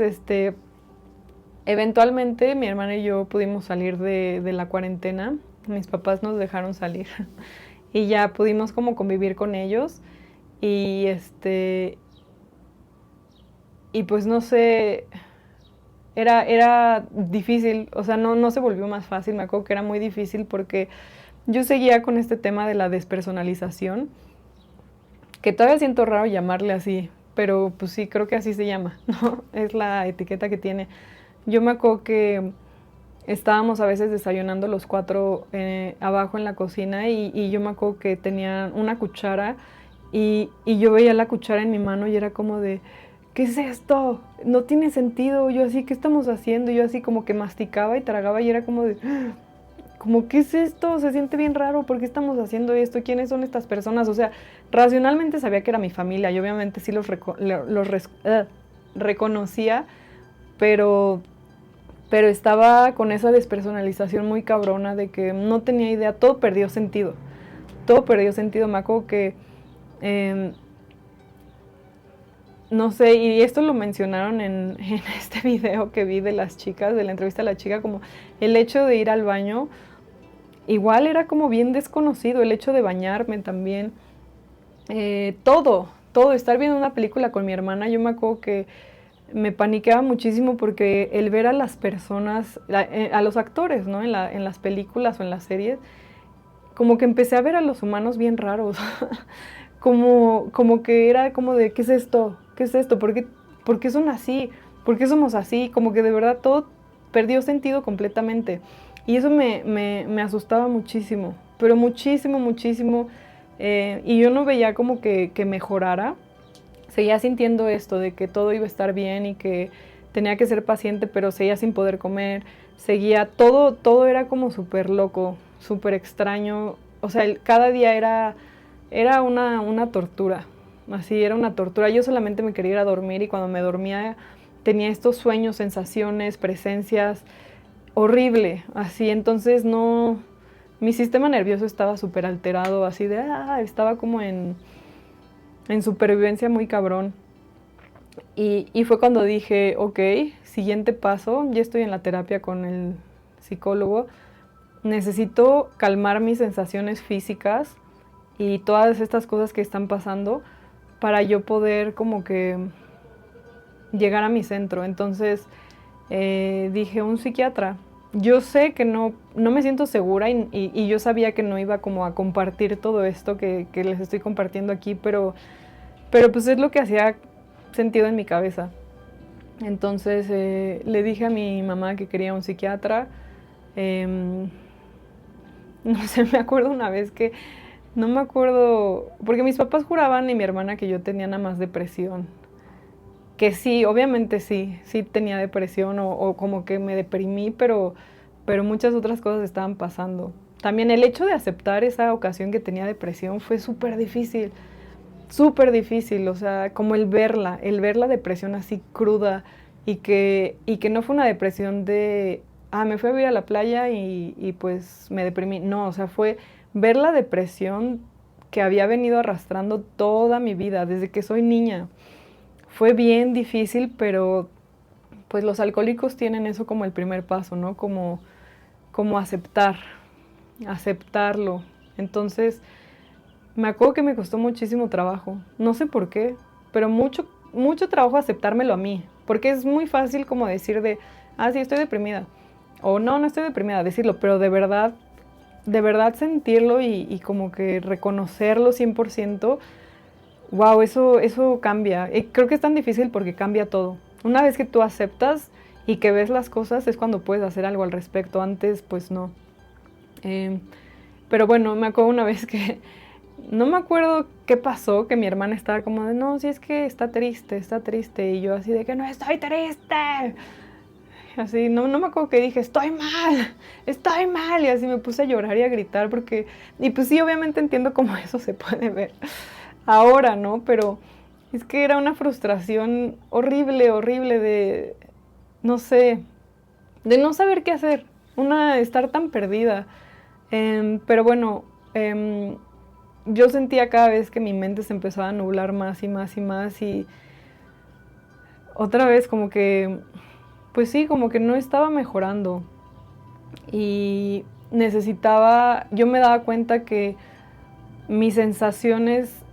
eventualmente mi hermana y yo pudimos salir de la cuarentena. Mis papás nos dejaron salir y ya pudimos como convivir con ellos y y pues no sé, era difícil, o sea, no se volvió más fácil, me acuerdo que era muy difícil porque yo seguía con este tema de la despersonalización, que todavía siento raro llamarle así, pero pues sí, creo que así se llama, ¿no? Es la etiqueta que tiene. Yo me acuerdo que estábamos a veces desayunando los cuatro abajo en la cocina y yo me acuerdo que tenían una cuchara y yo veía la cuchara en mi mano y era como de, ¿qué es esto? No tiene sentido. Yo así, ¿qué estamos haciendo? Yo así como que masticaba y tragaba y era como de, como, ¿qué es esto? Se siente bien raro. ¿Por qué estamos haciendo esto? ¿Quiénes son estas personas? O sea, racionalmente sabía que era mi familia y obviamente sí reconocía, pero estaba con esa despersonalización muy cabrona de que no tenía idea, todo perdió sentido. Todo perdió sentido. Me acuerdo que, eh, no sé, y esto lo mencionaron en este video que vi de las chicas, de la entrevista a la chica, como el hecho de ir al baño, igual era como bien desconocido, el hecho de bañarme también. Todo, estar viendo una película con mi hermana, yo me acuerdo que me paniqueaba muchísimo porque el ver a las personas, a los actores, ¿no? En las películas o en las series, como que empecé a ver a los humanos bien raros. Como que era como de, ¿qué es esto? ¿Qué es esto? Por qué son así? ¿Por qué somos así? Como que de verdad todo perdió sentido completamente. Y eso me asustaba muchísimo, pero muchísimo, muchísimo. Y yo no veía como que mejorara. Seguía sintiendo esto de que todo iba a estar bien y que tenía que ser paciente, pero seguía sin poder comer. Seguía, todo era como súper loco, súper extraño. O sea, cada día era una tortura. Así, era una tortura. Yo solamente me quería ir a dormir y cuando me dormía tenía estos sueños, sensaciones, presencias, horrible. Así, entonces no... Mi sistema nervioso estaba súper alterado, así de... estaba como en supervivencia muy cabrón. Y fue cuando dije, ok, siguiente paso, ya estoy en la terapia con el psicólogo, necesito calmar mis sensaciones físicas y todas estas cosas que están pasando para yo poder como que llegar a mi centro. Entonces dije, un psiquiatra. Yo sé que no me siento segura y yo sabía que no iba como a compartir todo esto que les estoy compartiendo aquí, pero pues es lo que hacía sentido en mi cabeza. Entonces le dije a mi mamá que quería un psiquiatra. Eh, no sé, me acuerdo una vez que, no me acuerdo, porque mis papás juraban y mi hermana que yo tenía nada más depresión. Que sí, obviamente sí, sí tenía depresión o como que me deprimí, pero muchas otras cosas estaban pasando. También el hecho de aceptar esa ocasión que tenía depresión fue súper difícil, o sea, como el ver la depresión así cruda y que no fue una depresión de, me fui a vivir a la playa y pues me deprimí. No, o sea, fue ver la depresión que había venido arrastrando toda mi vida, desde que soy niña. Fue bien difícil, pero pues los alcohólicos tienen eso como el primer paso, ¿no? Como aceptarlo. Entonces, me acuerdo que me costó muchísimo trabajo, no sé por qué, pero mucho trabajo aceptármelo a mí, porque es muy fácil como decir de, sí, estoy deprimida, o no, no estoy deprimida, decirlo, pero de verdad sentirlo y como que reconocerlo 100%. Wow, eso cambia. Creo que es tan difícil porque cambia todo. Una vez que tú aceptas y que ves las cosas es cuando puedes hacer algo al respecto. Antes, pues no. Eh, pero bueno, me acuerdo una vez que no me acuerdo qué pasó, que mi hermana estaba como de, no, si es que está triste, está triste. Y yo así de que no estoy triste. Así, no me acuerdo que dije, estoy mal. Y así me puse a llorar y a gritar porque, y pues sí, obviamente entiendo cómo eso se puede ver ahora, ¿no? Pero es que era una frustración horrible, horrible de, no sé, de no saber qué hacer, estar tan perdida. Pero bueno, yo sentía cada vez que mi mente se empezaba a nublar más y más y más y otra vez como que, pues sí, como que no estaba mejorando y yo me daba cuenta que mis sensaciones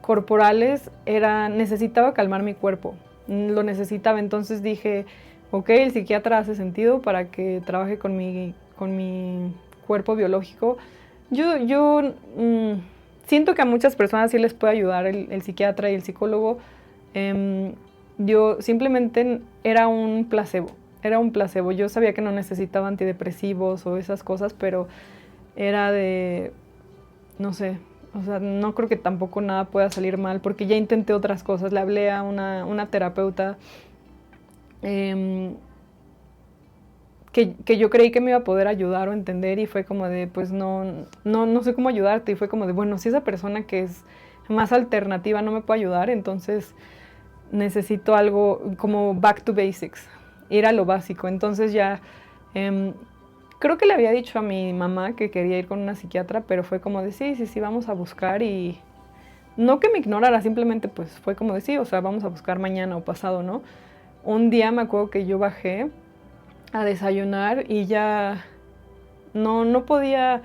corporales necesitaba calmar mi cuerpo, lo necesitaba, entonces dije, ok, el psiquiatra hace sentido para que trabaje con mi cuerpo biológico. Yo siento que a muchas personas sí les puede ayudar el psiquiatra y el psicólogo. Em, yo simplemente era un placebo, yo sabía que no necesitaba antidepresivos o esas cosas, pero era de, no sé, o sea, no creo que tampoco nada pueda salir mal, porque ya intenté otras cosas. Le hablé a una terapeuta eh, que yo creí que me iba a poder ayudar o entender y fue como de, pues no sé cómo ayudarte. Y fue como de, bueno, si esa persona que es más alternativa no me puede ayudar, entonces necesito algo como back to basics, ir a lo básico. Entonces ya creo que le había dicho a mi mamá que quería ir con una psiquiatra, pero fue como de sí, vamos a buscar y no que me ignorara, simplemente pues fue como de sí, o sea, vamos a buscar mañana o pasado, ¿no? Un día me acuerdo que yo bajé a desayunar y ya no podía,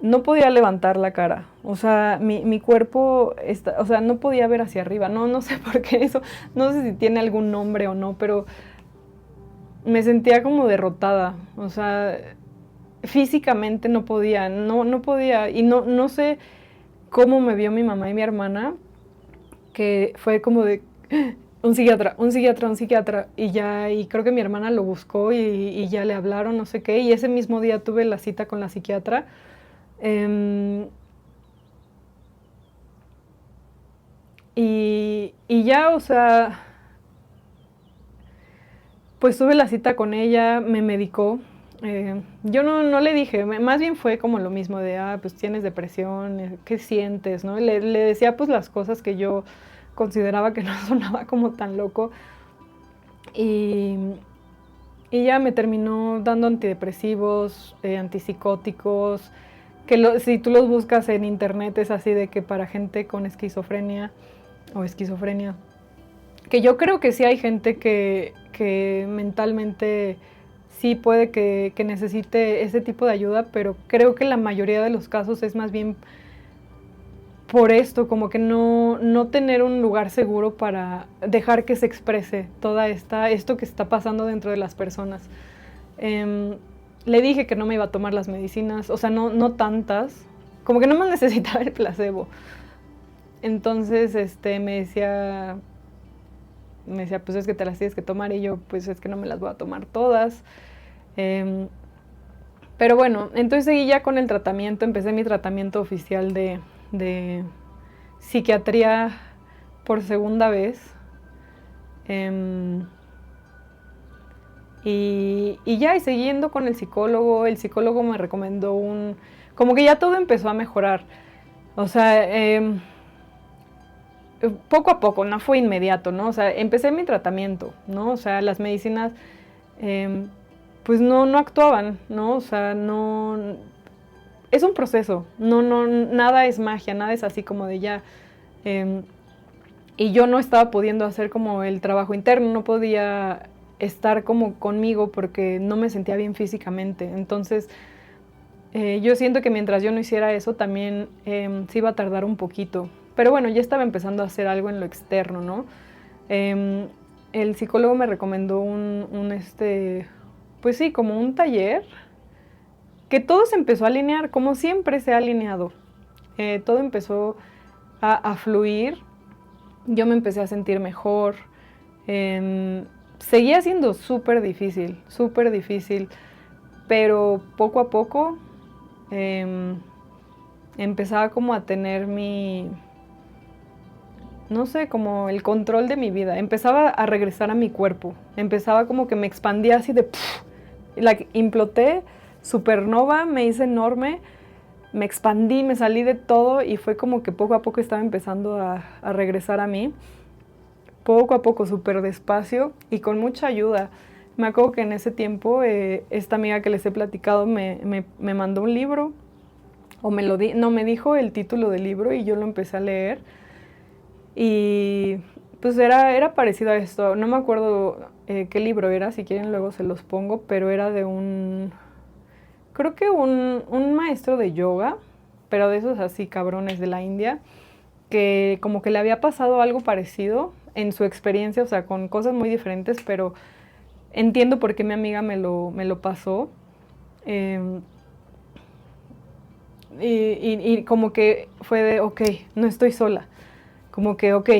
no podía levantar la cara. O sea, mi cuerpo, o sea, no podía ver hacia arriba. No sé por qué eso, no sé si tiene algún nombre o no, pero me sentía como derrotada. O sea, físicamente no podía. Y no sé cómo me vio mi mamá y mi hermana, que fue como de un psiquiatra, un psiquiatra, un psiquiatra. Y ya, y creo que mi hermana lo buscó y ya le hablaron, no sé qué. Y ese mismo día tuve la cita con la psiquiatra. Eh, y ya, o sea, pues tuve la cita con ella, me medicó. Yo no le dije, más bien fue como lo mismo de, pues tienes depresión, ¿qué sientes? ¿No? Le decía pues las cosas que yo consideraba que no sonaba como tan loco. Y, y ya me terminó dando antidepresivos, antipsicóticos, si tú los buscas en internet es así de que para gente con esquizofrenia o esquizofrenia. que yo creo que sí hay gente que mentalmente sí puede que necesite ese tipo de ayuda, pero creo que la mayoría de los casos es más bien por esto, como que no tener un lugar seguro para dejar que se exprese toda esto que está pasando dentro de las personas. Le dije que no me iba a tomar las medicinas, o sea, no tantas, como que no más necesitaba el placebo. Entonces, me decía, pues es que te las tienes que tomar, y yo, pues es que no me las voy a tomar todas. Pero bueno, entonces seguí ya con el tratamiento, empecé mi tratamiento oficial de psiquiatría por segunda vez. Y ya, y siguiendo con el psicólogo me recomendó como que ya todo empezó a mejorar. O sea, poco a poco, no fue inmediato, ¿no? O sea, empecé mi tratamiento, ¿no? O sea, las medicinas, pues no actuaban, ¿no? O sea, no... Es un proceso, nada es magia, nada es así como de ya... y yo no estaba pudiendo hacer como el trabajo interno, no podía estar como conmigo porque no me sentía bien físicamente. Entonces, yo siento que mientras yo no hiciera eso, también se iba a tardar un poquito. Pero bueno, ya estaba empezando a hacer algo en lo externo, ¿no? El psicólogo me recomendó pues sí, como un taller, que todo se empezó a alinear, como siempre se ha alineado. Todo empezó a fluir, yo me empecé a sentir mejor. Seguía siendo súper difícil, pero poco a poco empezaba como a tener no sé, como el control de mi vida. Empezaba a regresar a mi cuerpo. Empezaba como que me expandía así de... ¡puf! Imploté, supernova, me hice enorme, me expandí, me salí de todo y fue como que poco a poco estaba empezando a regresar a mí. Poco a poco, súper despacio y con mucha ayuda. Me acuerdo que en ese tiempo esta amiga que les he platicado me mandó un libro, o me dijo el título del libro y yo lo empecé a leer. Y pues era parecido a esto. No me acuerdo qué libro era, si quieren luego se los pongo, pero era de creo que un maestro de yoga, pero de esos así cabrones de la India, que como que le había pasado algo parecido en su experiencia, o sea, con cosas muy diferentes, pero entiendo por qué mi amiga me lo pasó. Eh, y como que fue de, ok, no estoy sola. Como que, ok,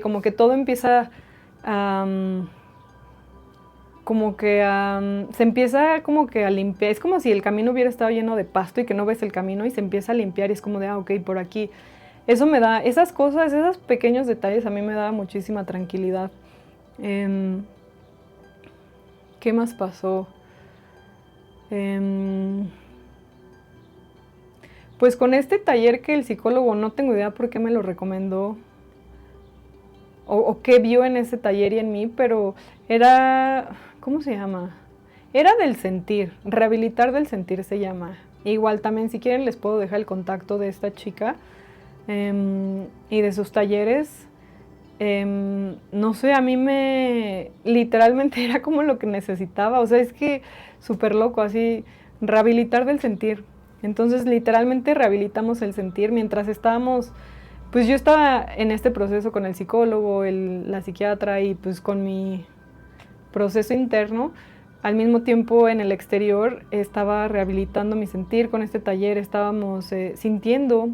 como que todo empieza a... como que se empieza como que a limpiar. Es como si el camino hubiera estado lleno de pasto y que no ves el camino y se empieza a limpiar y es como de, ok, por aquí. Eso me da, esas cosas, esos pequeños detalles a mí me daba muchísima tranquilidad. ¿Qué más pasó? Pues con este taller que el psicólogo, no tengo idea por qué me lo recomendó o qué vio en ese taller y en mí, pero era, ¿cómo se llama? Era del sentir, rehabilitar del sentir se llama. Igual también si quieren les puedo dejar el contacto de esta chica y de sus talleres. No sé, a mí literalmente era como lo que necesitaba, o sea, es que súper loco, así, rehabilitar del sentir. Entonces, literalmente rehabilitamos el sentir mientras estábamos, pues yo estaba en este proceso con el psicólogo, la psiquiatra y pues con mi proceso interno. Al mismo tiempo, en el exterior, estaba rehabilitando mi sentir con este taller, estábamos sintiendo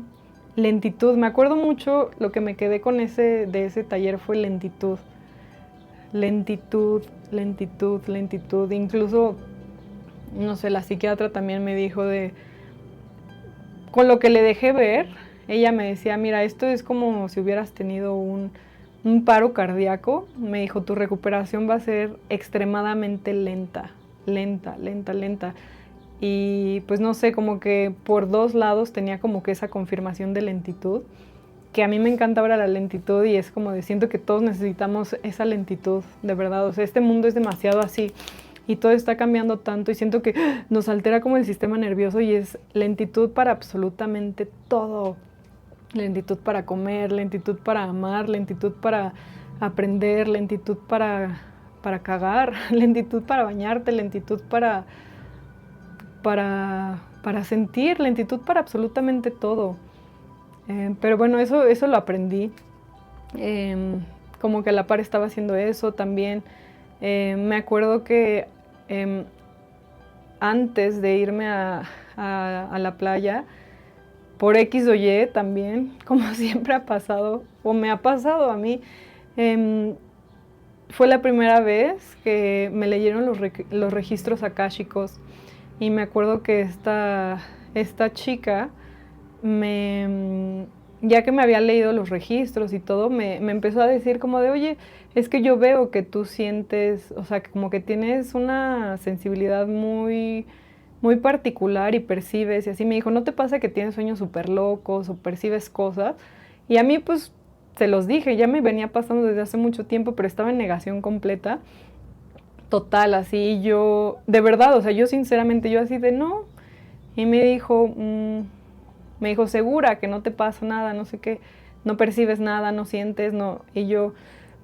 lentitud. Me acuerdo mucho, lo que me quedé de ese taller fue lentitud. Lentitud. Incluso, no sé, la psiquiatra también me dijo con lo que le dejé ver, ella me decía, mira, esto es como si hubieras tenido un paro cardíaco. Me dijo, tu recuperación va a ser extremadamente lenta. Y pues no sé, como que por dos lados tenía como que esa confirmación de lentitud, que a mí me encanta ahora la lentitud y es como de siento que todos necesitamos esa lentitud, de verdad. O sea, este mundo es demasiado así y todo está cambiando tanto y siento que nos altera como el sistema nervioso y es lentitud para absolutamente todo. Lentitud para comer, lentitud para amar, lentitud para aprender, lentitud para cagar, lentitud para bañarte, lentitud para sentir, lentitud para absolutamente todo. Pero bueno, eso lo aprendí. Como que a la par estaba haciendo eso también. Me acuerdo que antes de irme a la playa, por X o Y también, como siempre ha pasado, o me ha pasado a mí, fue la primera vez que me leyeron los registros akáshicos, y me acuerdo que esta chica, ya que me había leído los registros y todo, me empezó a decir como de, oye, es que yo veo que tú sientes, o sea, como que tienes una sensibilidad muy, muy particular y percibes, y así me dijo, ¿no te pasa que tienes sueños súper locos o percibes cosas? Y a mí pues se los dije, ya me venía pasando desde hace mucho tiempo, pero estaba en negación completa, total, así yo, de verdad, o sea, yo sinceramente, yo así de no, y me dijo, segura que no te pasa nada, no sé qué, no percibes nada, no sientes, no, y yo,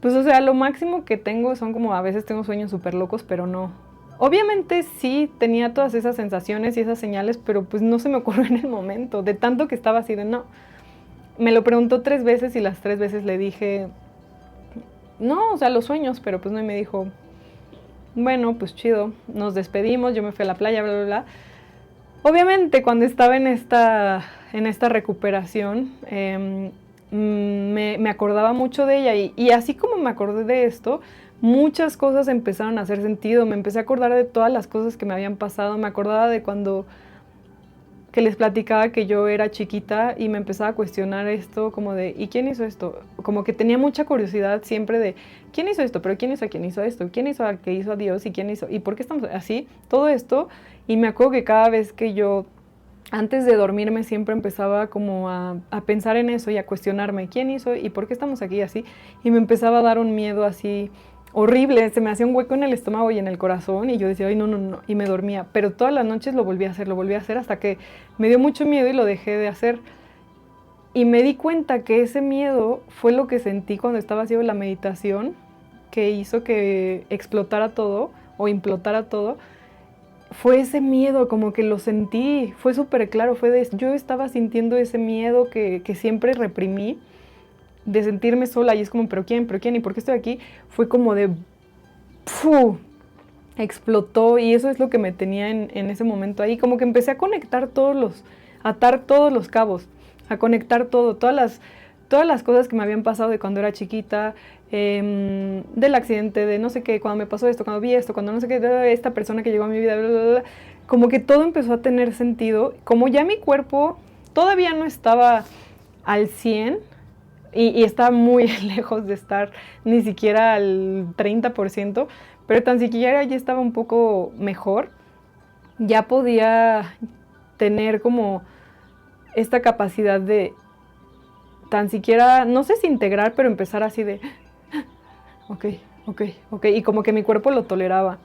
pues o sea, lo máximo que tengo son como a veces tengo sueños súper locos, pero no. Obviamente sí tenía todas esas sensaciones y esas señales, pero pues no se me ocurrió en el momento, de tanto que estaba así de no. Me lo preguntó 3 veces y las 3 veces le dije, no, o sea, los sueños, pero pues no, y me dijo, bueno, pues chido, nos despedimos, yo me fui a la playa, bla, bla, bla. Obviamente cuando estaba en esta recuperación, me acordaba mucho de ella, y así como me acordé de esto, muchas cosas empezaron a hacer sentido, me empecé a acordar de todas las cosas que me habían pasado, me acordaba de cuando que les platicaba que yo era chiquita y me empezaba a cuestionar esto como de, ¿y quién hizo esto? Como que tenía mucha curiosidad siempre de, ¿quién hizo esto? ¿Pero quién hizo a quién hizo esto? ¿Quién hizo a que hizo a Dios? ¿Y quién hizo? ¿Y por qué estamos así? Todo esto, y me acuerdo que cada vez que yo, antes de dormirme, siempre empezaba como a pensar en eso y a cuestionarme, ¿quién hizo? ¿Y por qué estamos aquí así? Y me empezaba a dar un miedo así horrible, se me hacía un hueco en el estómago y en el corazón, y yo decía, ay, no, no, no, y me dormía, pero todas las noches lo volví a hacer hasta que me dio mucho miedo y lo dejé de hacer. Y me di cuenta que ese miedo fue lo que sentí cuando estaba haciendo la meditación, que hizo que explotara todo o implotara todo. Fue ese miedo, como que lo sentí, fue súper claro, yo estaba sintiendo ese miedo que siempre reprimí, de sentirme sola, y es como, ¿pero quién? ¿Pero quién? ¿Y por qué estoy aquí? Fue como de, ¡puf! Explotó, y eso es lo que me tenía en ese momento ahí, como que empecé a conectar atar todos los cabos, a conectar todo, todas las cosas que me habían pasado de cuando era chiquita, del accidente, de no sé qué, cuando me pasó esto, cuando vi esto, cuando no sé qué, esta persona que llegó a mi vida, bla, bla, bla, como que todo empezó a tener sentido, como ya mi cuerpo todavía no estaba al 100, y está muy lejos de estar ni siquiera al 30%, pero tan siquiera ya estaba un poco mejor, ya podía tener como esta capacidad de tan siquiera, no sé si integrar, pero empezar así de, ok, ok, ok, y como que mi cuerpo lo toleraba.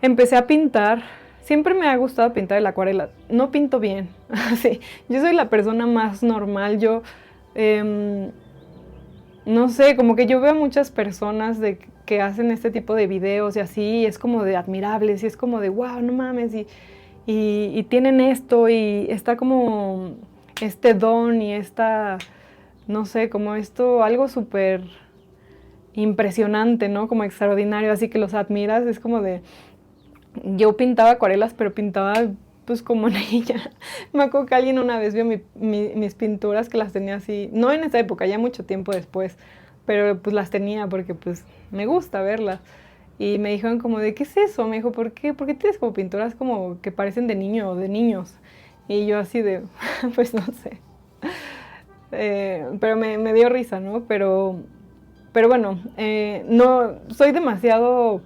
Empecé a pintar. Siempre me ha gustado pintar el acuarela. No pinto bien. Sí, yo soy la persona más normal. No sé, como que yo veo a muchas personas que hacen este tipo de videos y así, y es como de admirables, y es como de, wow, no mames, y tienen esto, y está como este don y no sé, como esto, algo súper impresionante, ¿no? Como extraordinario, así que los admiras, es como de, yo pintaba acuarelas, pero pintaba pues como niña. Me acuerdo que alguien una vez vio mis pinturas, que las tenía así, no en esa época, ya mucho tiempo después, pero pues las tenía porque pues me gusta verlas. Y me dijeron como de, ¿qué es eso? Me dijo, ¿por qué? ¿Por qué tienes como pinturas como que parecen de niño o de niños? Y yo así de, pues no sé. Pero me dio risa, ¿no? Pero bueno, no, soy demasiado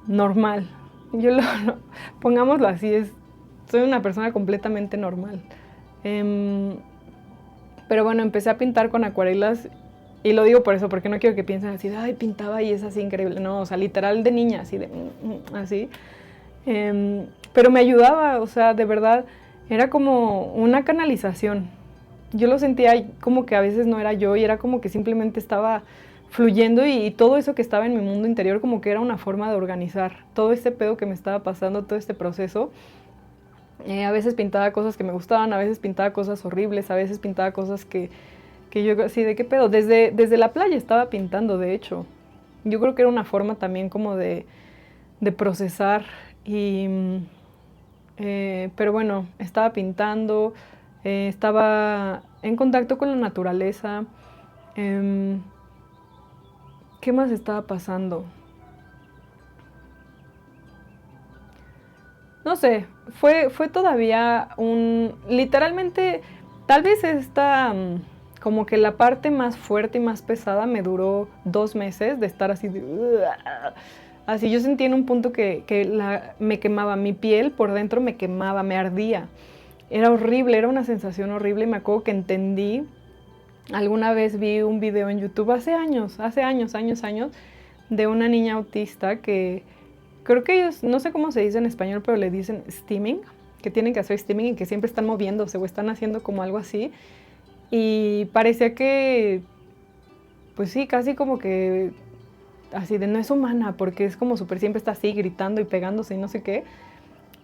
normal. Pongámoslo así, soy una persona completamente normal. Pero bueno, empecé a pintar con acuarelas, y lo digo por eso, porque no quiero que piensen así, ay, pintaba y es así increíble. No, o sea, literal de niña, así de, así. Pero me ayudaba, o sea, de verdad, era como una canalización. yo lo sentía como que a veces no era yo y era como que simplemente estaba fluyendo y todo eso que estaba en mi mundo interior como que era una forma de organizar todo este pedo que me estaba pasando, todo este proceso. A veces pintaba cosas que me gustaban, a veces pintaba cosas horribles, a veces pintaba cosas que yo así, ¿de qué pedo? Desde la playa estaba pintando, de hecho. Yo creo que era una forma también como de procesar y... pero bueno, estaba pintando, estaba en contacto con la naturaleza. em, ¿Qué más estaba pasando? No sé, fue todavía literalmente, tal vez como que la parte más fuerte y más pesada me duró 2 meses de estar así de... Así yo sentí en un punto que me quemaba, mi piel por dentro me quemaba, me ardía. Era horrible, era una sensación horrible y me acuerdo que entendí. Alguna vez vi un video en YouTube hace años, de una niña autista que creo que ellos, no sé cómo se dice en español, pero le dicen steaming, que tienen que hacer steaming y que siempre están moviéndose o están haciendo como algo así. Y parecía que, pues sí, casi como que así de no es humana, porque es como súper siempre está así gritando y pegándose y no sé qué.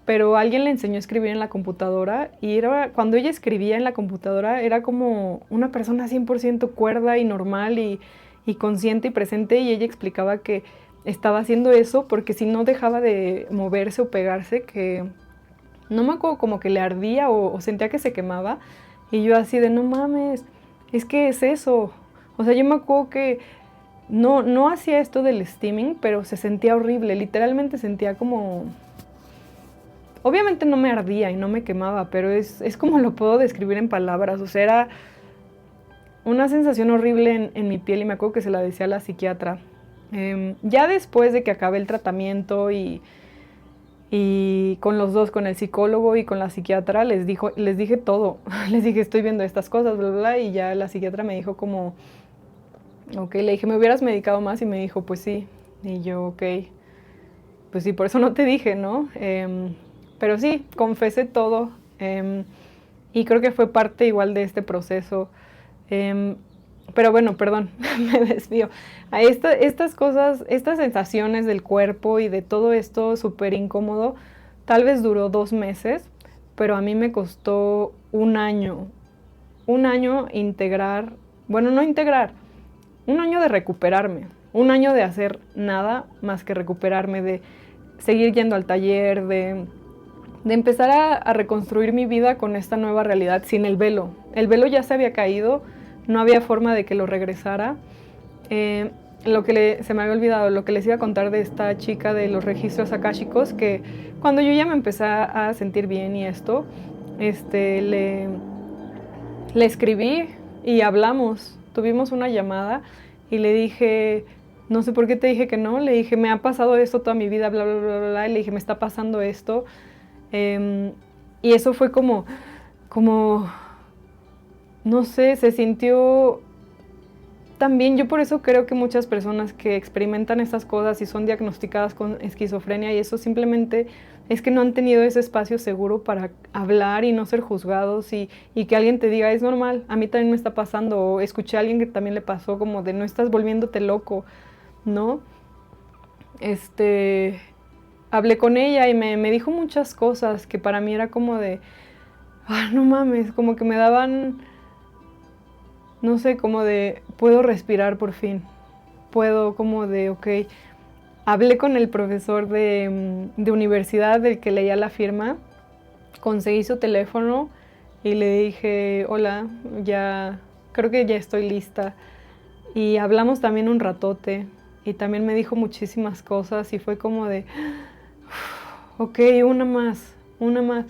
Pero alguien le enseñó a escribir en la computadora y cuando ella escribía en la computadora era como una persona 100% cuerda y normal y consciente y presente, y ella explicaba que estaba haciendo eso porque si no dejaba de moverse o pegarse, que no me acuerdo, como que le ardía o sentía que se quemaba, y yo así de no mames, es que es eso. O sea, yo me acuerdo que no hacía esto del steaming, pero se sentía horrible, literalmente sentía como... Obviamente no me ardía y no me quemaba, pero es como lo puedo describir en palabras. O sea, era una sensación horrible en mi piel y me acuerdo que se la decía a la psiquiatra. Ya después de que acabé el tratamiento y con los dos, con el psicólogo y con la psiquiatra, les dije todo. Les dije, estoy viendo estas cosas, bla, bla, bla, y ya la psiquiatra me dijo como, ok, le dije, ¿me hubieras medicado más? Y me dijo, pues sí. Y yo, ok, pues sí, por eso no te dije, ¿no? Pero sí, confesé todo, y creo que fue parte igual de este proceso. Em, pero bueno, perdón, me desvío. Estas cosas, estas sensaciones del cuerpo y de todo esto súper incómodo, tal vez duró 2 meses, pero a mí me costó un año integrar, bueno, no integrar, un año de recuperarme, un año de hacer nada más que recuperarme, de seguir yendo al taller, de empezar a reconstruir mi vida con esta nueva realidad sin el velo. El velo ya se había caído, no había forma de que lo regresara. Se me había olvidado, lo que les iba a contar de esta chica de los registros akáshicos, que cuando yo ya me empecé a sentir bien y esto, le escribí y hablamos, tuvimos una llamada y le dije, no sé por qué te dije que no, le dije, me ha pasado esto toda mi vida, bla, bla, bla, bla, bla, y le dije, me está pasando esto. Y eso fue como, no sé, se sintió también. Yo por eso creo que muchas personas que experimentan estas cosas y son diagnosticadas con esquizofrenia y eso simplemente es que no han tenido ese espacio seguro para hablar y no ser juzgados y que alguien te diga, es normal, a mí también me está pasando, o escuché a alguien que también le pasó como de no estás volviéndote loco, ¿no? Hablé con ella y me dijo muchas cosas que para mí era como de, no mames, como que me daban, no sé, como de, puedo respirar por fin, puedo como de, ok. Hablé con el profesor de universidad del que leía la firma, conseguí su teléfono y le dije, hola, ya, creo que ya estoy lista. Y hablamos también un ratote y también me dijo muchísimas cosas y fue como de, ok, una más, una más.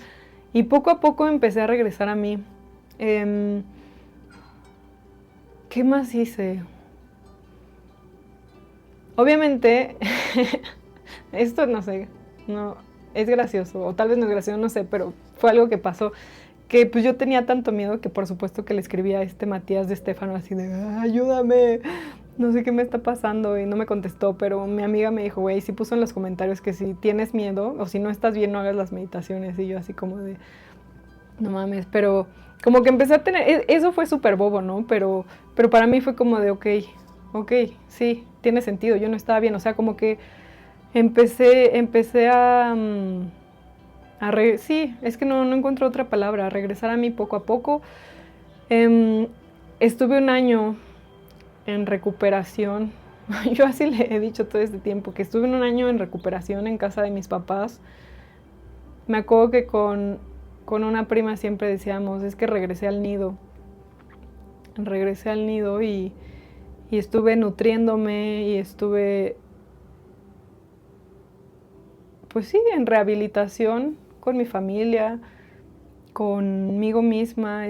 Y poco a poco empecé a regresar a mí. ¿Qué más hice? Obviamente, esto no sé, no, es gracioso, o tal vez no es gracioso, no sé, pero fue algo que pasó, que pues yo tenía tanto miedo que por supuesto que le escribí a Matías de Estefano así de, ayúdame, no sé qué me está pasando, y no me contestó, pero mi amiga me dijo, güey, sí puso en los comentarios que si tienes miedo, o si no estás bien, no hagas las meditaciones, y yo así como de, no mames, pero como que empecé a tener, eso fue súper bobo, ¿no? Pero para mí fue como de, ok, sí, tiene sentido, yo no estaba bien, o sea, como que empecé sí, es que no encuentro otra palabra, a regresar a mí poco a poco. Em, Estuve un año en recuperación. Yo así le he dicho todo este tiempo, que estuve un año en recuperación en casa de mis papás. Me acuerdo que con una prima siempre decíamos, es que regresé al nido. Regresé al nido y estuve nutriéndome y estuve, pues sí, en rehabilitación con mi familia, conmigo misma,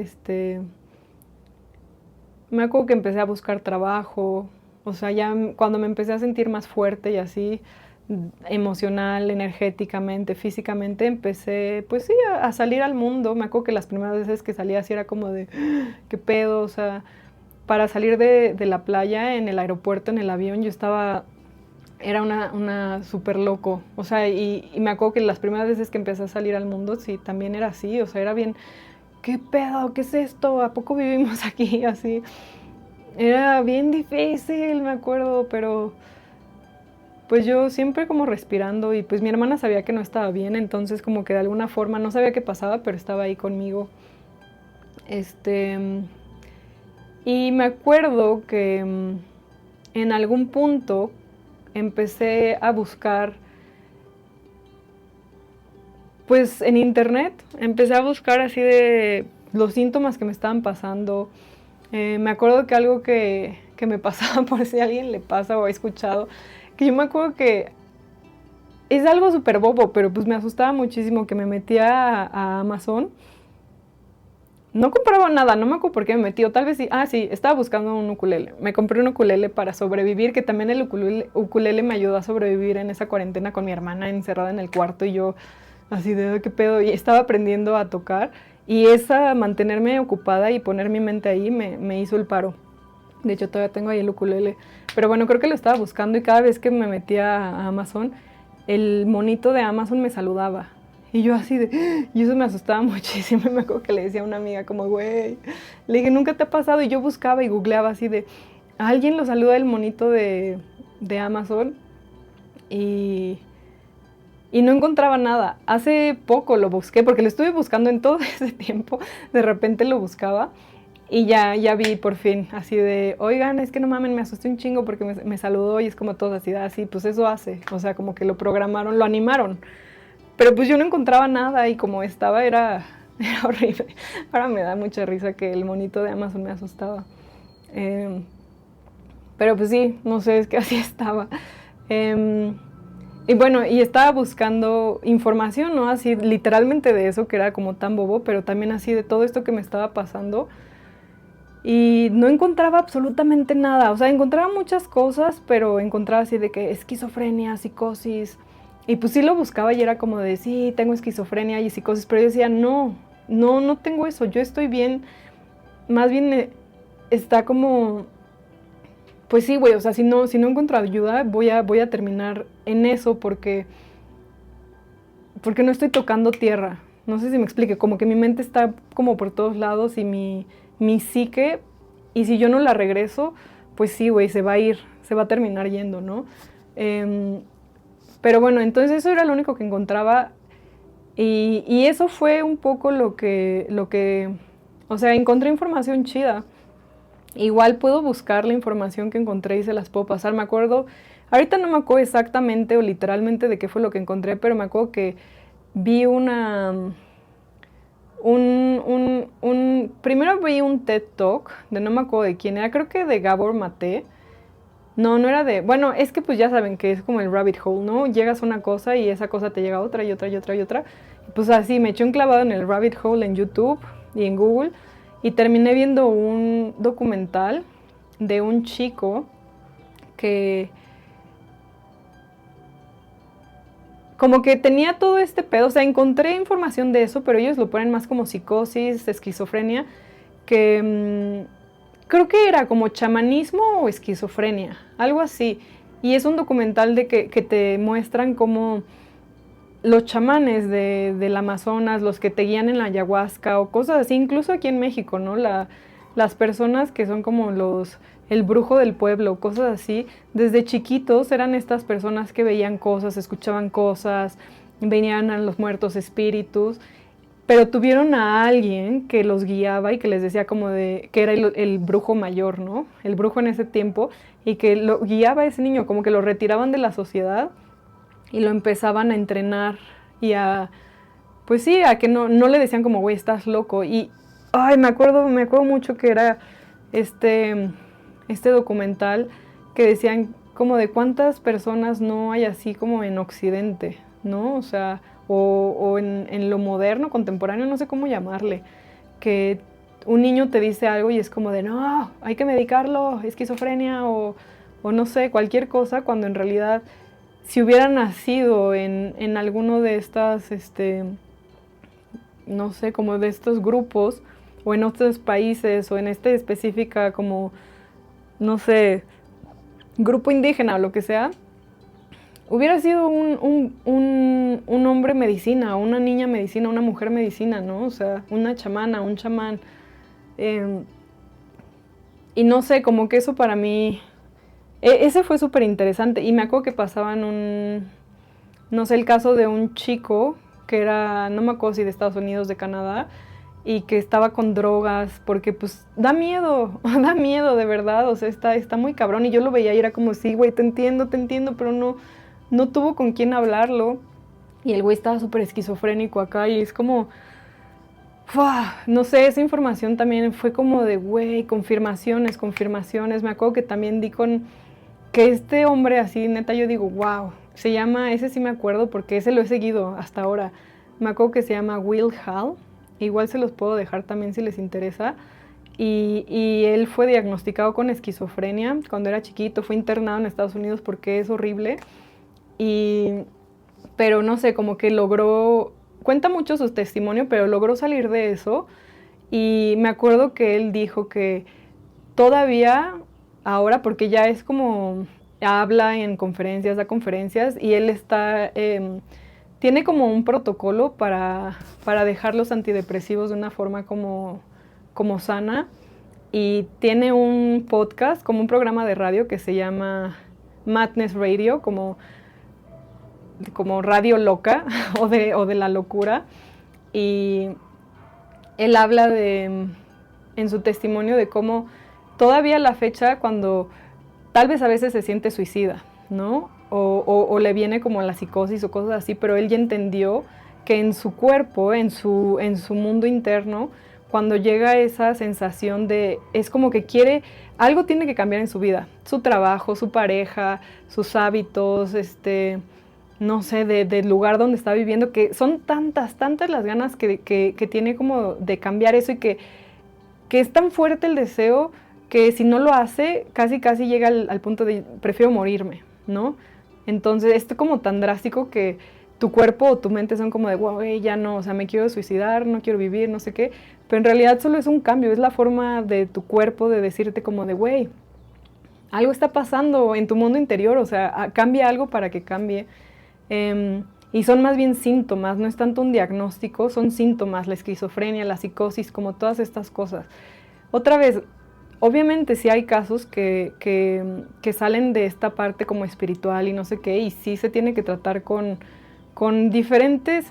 me acuerdo que empecé a buscar trabajo, o sea, ya cuando me empecé a sentir más fuerte y así, emocional, energéticamente, físicamente, empecé, pues sí, a salir al mundo. Me acuerdo que las primeras veces que salía así era como de, ¿qué pedo? O sea, para salir de la playa, en el aeropuerto, en el avión, yo estaba, era una súper loco. O sea, y me acuerdo que las primeras veces que empecé a salir al mundo, sí, también era así, o sea, era bien, ¿qué pedo? ¿Qué es esto? ¿A poco vivimos aquí? Así. Era bien difícil, me acuerdo, pero pues yo siempre como respirando y pues mi hermana sabía que no estaba bien, entonces como que de alguna forma no sabía qué pasaba, pero estaba ahí conmigo. Este, y me acuerdo que en algún punto empecé a buscar, pues en internet, empecé a buscar así de los síntomas que me estaban pasando. Me acuerdo que algo que me pasaba, por si a alguien le pasa o ha escuchado, que yo me acuerdo que es algo súper bobo, pero pues me asustaba muchísimo que me metía a Amazon. No compraba nada, no me acuerdo por qué me metí, o tal vez sí, sí, estaba buscando un ukulele. Me compré un ukulele para sobrevivir, que también el ukulele me ayudó a sobrevivir en esa cuarentena con mi hermana encerrada en el cuarto y yo así de qué pedo, y estaba aprendiendo a tocar y esa mantenerme ocupada y poner mi mente ahí me hizo el paro. De hecho todavía tengo ahí el ukulele, pero bueno, creo que lo estaba buscando y cada vez que me metía a Amazon, el monito de Amazon me saludaba. Y yo así de, y eso me asustaba muchísimo. Y me acuerdo que le decía a una amiga como, güey, le dije, ¿nunca te ha pasado? Y yo buscaba y googleaba así de, alguien lo saluda el monito de Amazon y, y no encontraba nada. Hace poco lo busqué, porque lo estuve buscando en todo ese tiempo, de repente lo buscaba y ya vi por fin, así de, oigan, es que no mamen, me asusté un chingo porque me saludó y es como todo así, así, pues eso hace, o sea, como que lo programaron, lo animaron. Pero pues yo no encontraba nada y como estaba era horrible. Ahora me da mucha risa que el monito de Amazon me asustaba. Eh, pero pues sí, no sé, es que así estaba. Eh, y bueno, y estaba buscando información, ¿no? Así literalmente de eso, que era como tan bobo, pero también así de todo esto que me estaba pasando. Y no encontraba absolutamente nada. O sea, encontraba muchas cosas, pero encontraba así de que esquizofrenia, psicosis. Y pues sí lo buscaba y era como de, sí, tengo esquizofrenia y psicosis, pero yo decía, no tengo eso, yo estoy bien. Más bien está como, pues sí, güey, o sea, si no encuentro ayuda, voy a terminar en eso porque no estoy tocando tierra. No sé si me explique, como que mi mente está como por todos lados y mi psique, y si yo no la regreso, pues sí, güey, se va a ir, se va a terminar yendo, ¿no? Pero bueno, entonces eso era lo único que encontraba y eso fue un poco o sea, encontré información chida. Igual puedo buscar la información que encontré y se las puedo pasar. Me acuerdo, ahorita no me acuerdo exactamente o literalmente de qué fue lo que encontré, pero me acuerdo que vi primero vi un TED Talk de no me acuerdo de quién era, creo que de Gabor Maté. No era de, bueno, es que pues ya saben que es como el rabbit hole, ¿no? Llegas a una cosa y esa cosa te llega a otra y otra y otra y otra. Y pues así me eché un clavado en el rabbit hole en YouTube y en Google y terminé viendo un documental de un chico que como que tenía todo este pedo, o sea, encontré información de eso, pero ellos lo ponen más como psicosis, esquizofrenia, que creo que era como chamanismo o esquizofrenia, algo así. Y es un documental de que te muestran cómo los chamanes del Amazonas, los que te guían en la ayahuasca o cosas así, incluso aquí en México, ¿no? Las personas que son como el brujo del pueblo, cosas así, desde chiquitos eran estas personas que veían cosas, escuchaban cosas, venían a los muertos espíritus, pero tuvieron a alguien que los guiaba y que les decía como que era el brujo mayor, ¿no? El brujo en ese tiempo, y que lo guiaba a ese niño, como que lo retiraban de la sociedad y lo empezaban a entrenar y pues sí, a que no le decían como, güey, estás loco. Y, ay, me acuerdo mucho que era este documental que decían como de cuántas personas no hay así como en Occidente, ¿no? O sea, o en lo moderno, contemporáneo, no sé cómo llamarle, que un niño te dice algo y es como de, no, hay que medicarlo, esquizofrenia o no sé, cualquier cosa, cuando en realidad si hubiera nacido en alguno de estas, no sé, como de estos grupos, o en otros países, o en específica como, no sé, grupo indígena o lo que sea, hubiera sido un hombre medicina, una niña medicina, una mujer medicina, ¿no? O sea, una chamana, un chamán. Eh, y no sé, como que eso para mí, ese fue súper interesante. Y me acuerdo que pasaban no sé, el caso de un chico que era, no me acuerdo si de Estados Unidos, de Canadá, y que estaba con drogas, porque pues da miedo, da miedo de verdad, o sea, está muy cabrón. Y yo lo veía y era como, sí, güey, te entiendo, pero no tuvo con quién hablarlo. Y el güey estaba súper esquizofrénico acá y es como, ¡fua! No sé, esa información también fue como de, güey, confirmaciones, confirmaciones. Me acuerdo que también di con que este hombre así, neta, yo digo, wow, se llama, ese sí me acuerdo porque ese lo he seguido hasta ahora. Me acuerdo que se llama Will Hall, igual se los puedo dejar también si les interesa. Y él fue diagnosticado con esquizofrenia cuando era chiquito, fue internado en Estados Unidos porque es horrible. Y, pero no sé, como que logró, cuenta mucho su testimonio, pero logró salir de eso. Y me acuerdo que él dijo que todavía ahora, porque ya es como habla en conferencias, da conferencias, y él tiene como un protocolo para dejar los antidepresivos de una forma como sana, y tiene un podcast, como un programa de radio que se llama Madness Radio, como radio loca o de la locura, y él habla en su testimonio de cómo todavía a la fecha, cuando tal vez a veces se siente suicida, ¿no? O le viene como la psicosis o cosas así, pero él ya entendió que en su cuerpo, en su mundo interno, cuando llega esa sensación de, es como que algo tiene que cambiar en su vida, su trabajo, su pareja, sus hábitos, no sé, del lugar donde está viviendo, que son tantas las ganas que tiene como de cambiar eso, y que es tan fuerte el deseo que si no lo hace, casi llega al punto de prefiero morirme, ¿no? Entonces, esto como tan drástico que tu cuerpo o tu mente son como de, wow, ya no, o sea, me quiero suicidar, no quiero vivir, no sé qué, pero en realidad solo es un cambio, es la forma de tu cuerpo de decirte como de, güey, algo está pasando en tu mundo interior, o sea, cambia algo para que cambie. Y son más bien síntomas, no es tanto un diagnóstico, son síntomas, la esquizofrenia, la psicosis, como todas estas cosas. Otra vez, obviamente sí hay casos que salen de esta parte como espiritual y no sé qué, y sí se tiene que tratar con diferentes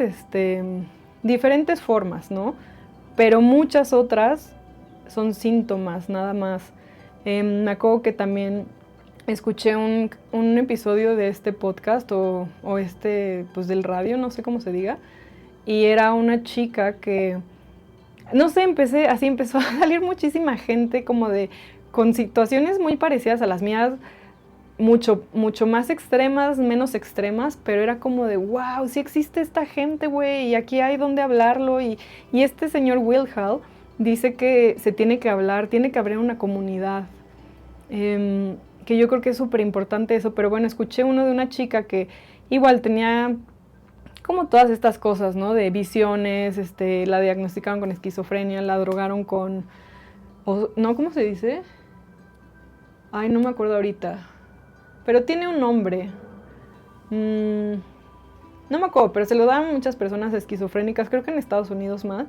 formas, ¿no? Pero muchas otras son síntomas, nada más. Me acuerdo que también escuché un episodio de este podcast o pues del radio, no sé cómo se diga, y era una chica que, no sé, así empezó a salir muchísima gente con situaciones muy parecidas a las mías, mucho más extremas, menos extremas, pero era como de, wow, sí existe esta gente, güey, y aquí hay donde hablarlo, y este señor Will Hall dice que se tiene que hablar, tiene que haber una comunidad. Que yo creo que es súper importante eso, pero bueno, escuché uno de una chica que igual tenía como todas estas cosas, ¿no? De visiones, la diagnosticaron con esquizofrenia, la drogaron no, ¿cómo se dice? Ay, no me acuerdo ahorita, pero tiene un nombre. no me acuerdo, pero se lo dan muchas personas esquizofrénicas, creo que en Estados Unidos más,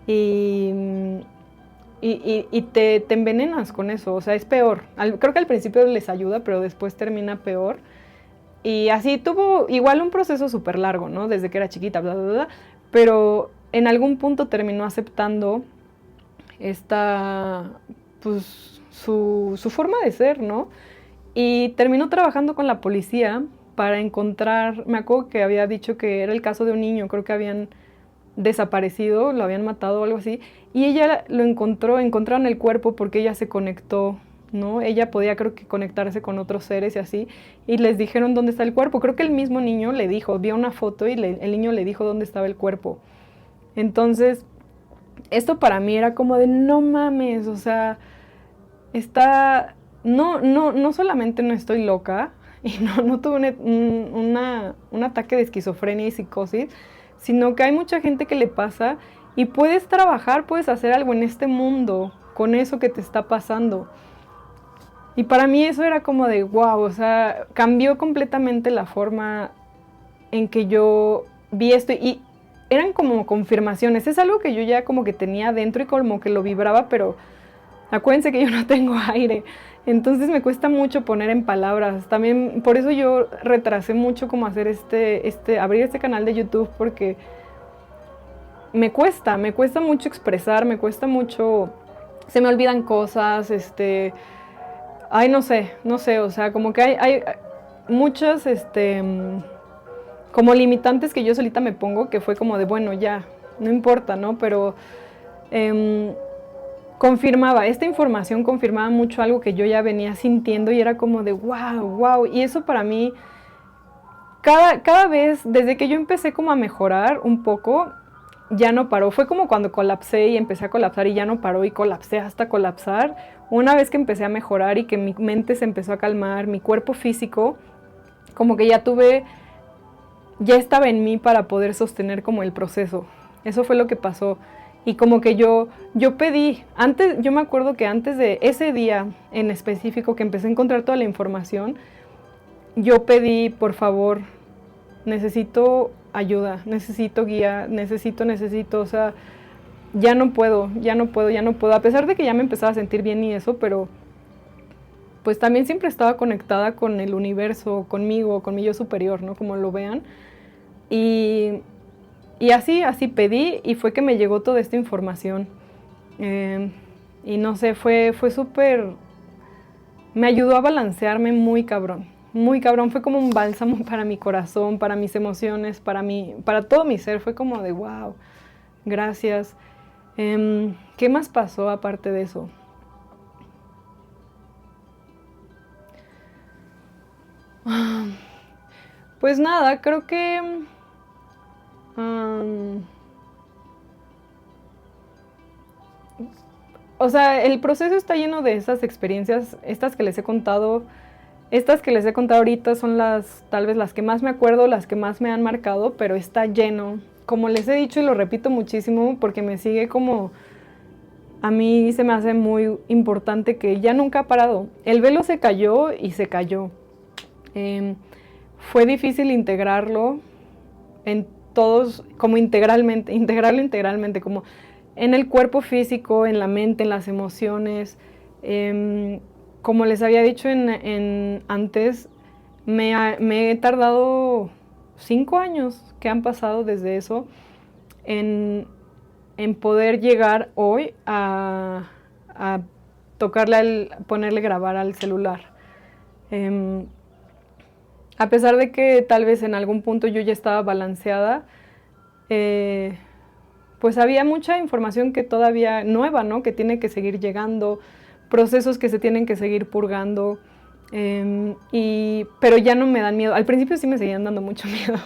y, y te envenenas con eso, o sea, es peor. Creo que al principio les ayuda, pero después termina peor. Y así tuvo igual un proceso súper largo, ¿no? Desde que era chiquita, bla, bla, bla, pero en algún punto terminó aceptando esta, pues, su forma de ser, ¿no? Y terminó trabajando con la policía para encontrar, me acuerdo que había dicho que era el caso de un niño, creo que habían desaparecido, lo habían matado o algo así, y ella lo encontró, encontraron el cuerpo porque ella se conectó, ¿no? Ella podía, creo que, conectarse con otros seres y así, y les dijeron dónde está el cuerpo. Creo que el mismo niño le dijo, vio una foto y el niño le dijo dónde estaba el cuerpo. Entonces, esto para mí era como de no mames, o sea, está, no solamente no estoy loca y no tuve un ataque de esquizofrenia y psicosis, sino que hay mucha gente que le pasa y puedes trabajar, puedes hacer algo en este mundo con eso que te está pasando. Y para mí eso era como de wow, o sea, cambió completamente la forma en que yo vi esto y eran como confirmaciones. Es algo que yo ya como que tenía dentro y como que lo vibraba, pero acuérdense que yo no tengo aire. Entonces me cuesta mucho poner en palabras. También por eso yo retrasé mucho como hacer abrir este canal de YouTube porque me cuesta mucho expresar, me cuesta mucho, se me olvidan cosas, ay, no sé, o sea, como que hay muchas, como limitantes que yo solita me pongo, que fue como de, bueno, ya, no importa, ¿no? Pero esta información confirmaba mucho algo que yo ya venía sintiendo y era como de, wow, wow, y eso para mí, cada vez, desde que yo empecé como a mejorar un poco, ya no paró. Fue como cuando colapsé y empecé a colapsar y ya no paró y colapsé hasta colapsar. Una vez que empecé a mejorar y que mi mente se empezó a calmar, mi cuerpo físico, como que ya estaba en mí para poder sostener como el proceso. Eso fue lo que pasó. Y como que yo pedí, yo me acuerdo que antes de ese día en específico que empecé a encontrar toda la información, yo pedí, por favor, necesito ayuda, necesito guía, necesito, o sea, ya no puedo. A pesar de que ya me empezaba a sentir bien y eso, pero pues también siempre estaba conectada con el universo, conmigo, con mi yo superior, ¿no? Como lo vean. Y, y así pedí y fue que me llegó toda esta información. Y no sé, fue súper, me ayudó a balancearme muy cabrón. Muy cabrón, fue como un bálsamo para mi corazón, para mis emociones, para todo mi ser. Fue como de wow, gracias. ¿Qué más pasó aparte de eso? Pues nada, creo que o sea, el proceso está lleno de esas experiencias, estas que les he contado. Estas que les he contado ahorita son tal vez las que más me acuerdo, las que más me han marcado, pero está lleno. Como les he dicho y lo repito muchísimo porque me sigue como, a mí se me hace muy importante que ya nunca ha parado. El velo se cayó y se cayó. Fue difícil integrarlo en todos, como integrarlo integralmente, como en el cuerpo físico, en la mente, en las emociones. Como les había dicho antes, me he tardado 5 años que han pasado desde eso en poder llegar hoy a ponerle grabar al celular. A pesar de que tal vez en algún punto yo ya estaba balanceada, pues había mucha información que todavía nueva, ¿no? Que tiene que seguir llegando, procesos que se tienen que seguir purgando, pero ya no me dan miedo. Al principio sí me seguían dando mucho miedo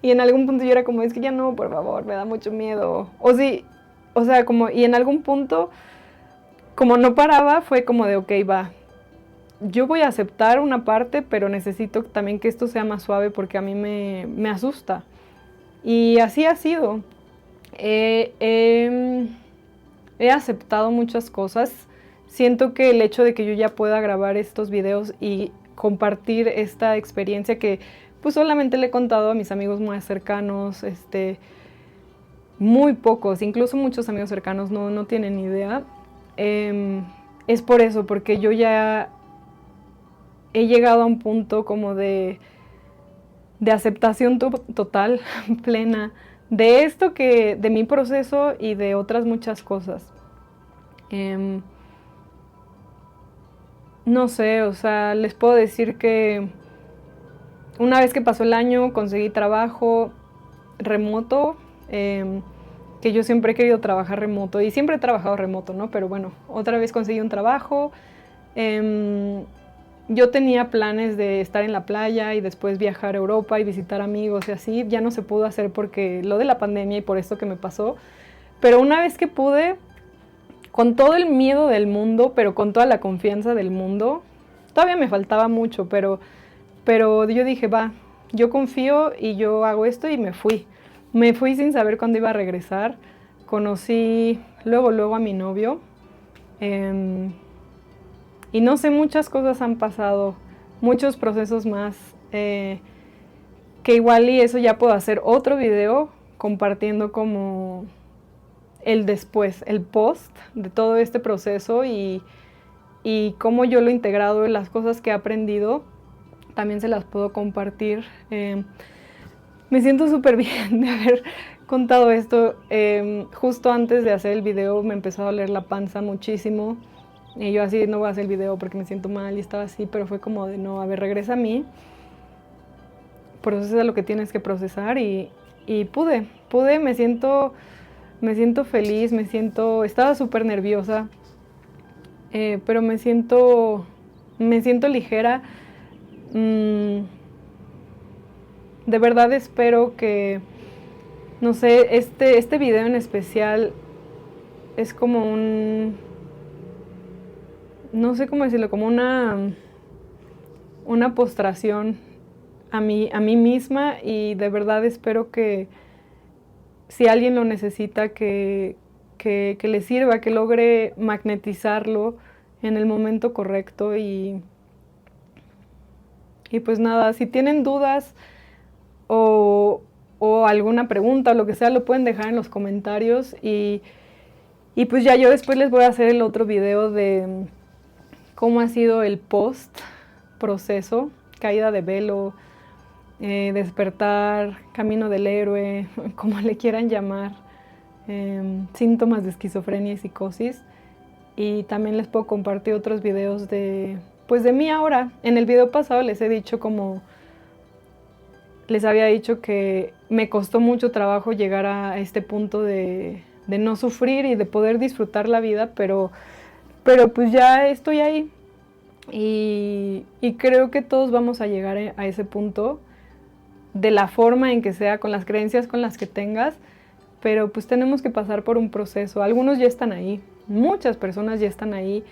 y en algún punto yo era como, es que ya no, por favor, me da mucho miedo. O sea, como, y en algún punto, como no paraba, fue como de, ok, va, yo voy a aceptar una parte, pero necesito también que esto sea más suave porque a mí me asusta. Y así ha sido. He aceptado muchas cosas. Siento que el hecho de que yo ya pueda grabar estos videos y compartir esta experiencia que pues solamente le he contado a mis amigos más cercanos, muy pocos, incluso muchos amigos cercanos no tienen idea. Es por eso, porque yo ya he llegado a un punto como de aceptación total, plena, de esto de mi proceso y de otras muchas cosas. No sé, o sea, les puedo decir que una vez que pasó el año conseguí trabajo remoto, que yo siempre he querido trabajar remoto y siempre he trabajado remoto, ¿no? Pero bueno, otra vez conseguí un trabajo. Yo tenía planes de estar en la playa y después viajar a Europa y visitar amigos y así. Ya no se pudo hacer porque lo de la pandemia y por esto que me pasó. Pero una vez que pude, con todo el miedo del mundo, pero con toda la confianza del mundo, todavía me faltaba mucho, pero yo dije, va, yo confío y yo hago esto y me fui. Me fui sin saber cuándo iba a regresar. Conocí luego a mi novio. Y no sé, muchas cosas han pasado, muchos procesos más, que igual y eso ya puedo hacer otro video compartiendo como el después, el post de todo este proceso y cómo yo lo he integrado en las cosas que he aprendido, también se las puedo compartir. Me siento súper bien de haber contado esto. Justo antes de hacer el video me empezó a doler la panza muchísimo. Y yo así, no voy a hacer el video porque me siento mal y estaba así, pero fue como de no, a ver, regresa a mí, procesa lo que tienes que procesar y pude, me siento feliz, estaba súper nerviosa, pero me siento ligera. De verdad espero que, no sé, este video en especial es como no sé cómo decirlo, como una postración a mí misma y de verdad espero que si alguien lo necesita, que le sirva, que logre magnetizarlo en el momento correcto y pues nada, si tienen dudas o alguna pregunta o lo que sea, lo pueden dejar en los comentarios y pues ya yo después les voy a hacer el otro video de cómo ha sido el post-proceso, caída de velo, despertar, camino del héroe, como le quieran llamar, síntomas de esquizofrenia y psicosis. Y también les puedo compartir otros videos de mí ahora. En el video pasado les he dicho les había dicho que me costó mucho trabajo llegar a este punto de no sufrir y de poder disfrutar la vida, pero pues ya estoy ahí y creo que todos vamos a llegar a ese punto de la forma en que sea, con las creencias con las que tengas, pero pues tenemos que pasar por un proceso. Algunos ya están ahí, muchas personas ya están ahí.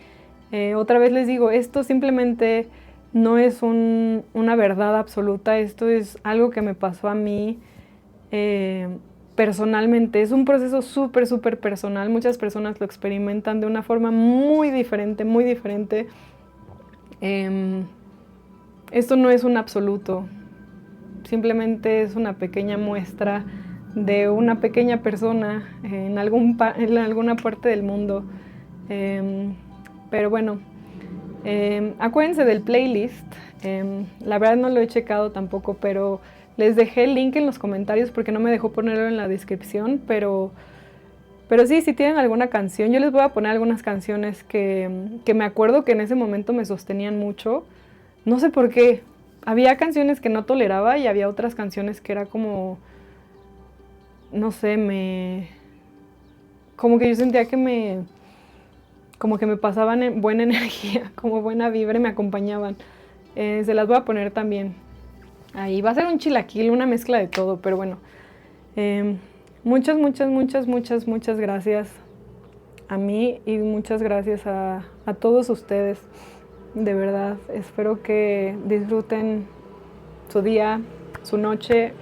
Otra vez les digo, esto simplemente no es una verdad absoluta, esto es algo que me pasó a mí personalmente. Es un proceso súper personal, muchas personas lo experimentan de una forma muy diferente, muy diferente. Esto no es un absoluto, simplemente es una pequeña muestra de una pequeña persona en alguna parte del mundo. Pero bueno, acuérdense del playlist. La verdad no lo he checado tampoco, pero les dejé el link en los comentarios porque no me dejó ponerlo en la descripción, pero sí, si tienen alguna canción, yo les voy a poner algunas canciones que me acuerdo que en ese momento me sostenían mucho. No sé por qué. Había canciones que no toleraba y había otras canciones que era como, no sé, como que yo sentía que como que me pasaban buena energía, como buena vibra y me acompañaban. Se las voy a poner también. Ahí va a ser un chilaquil, una mezcla de todo, pero bueno. Muchas gracias a mí y muchas gracias a todos ustedes. De verdad, espero que disfruten su día, su noche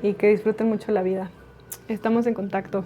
y que disfruten mucho la vida. Estamos en contacto.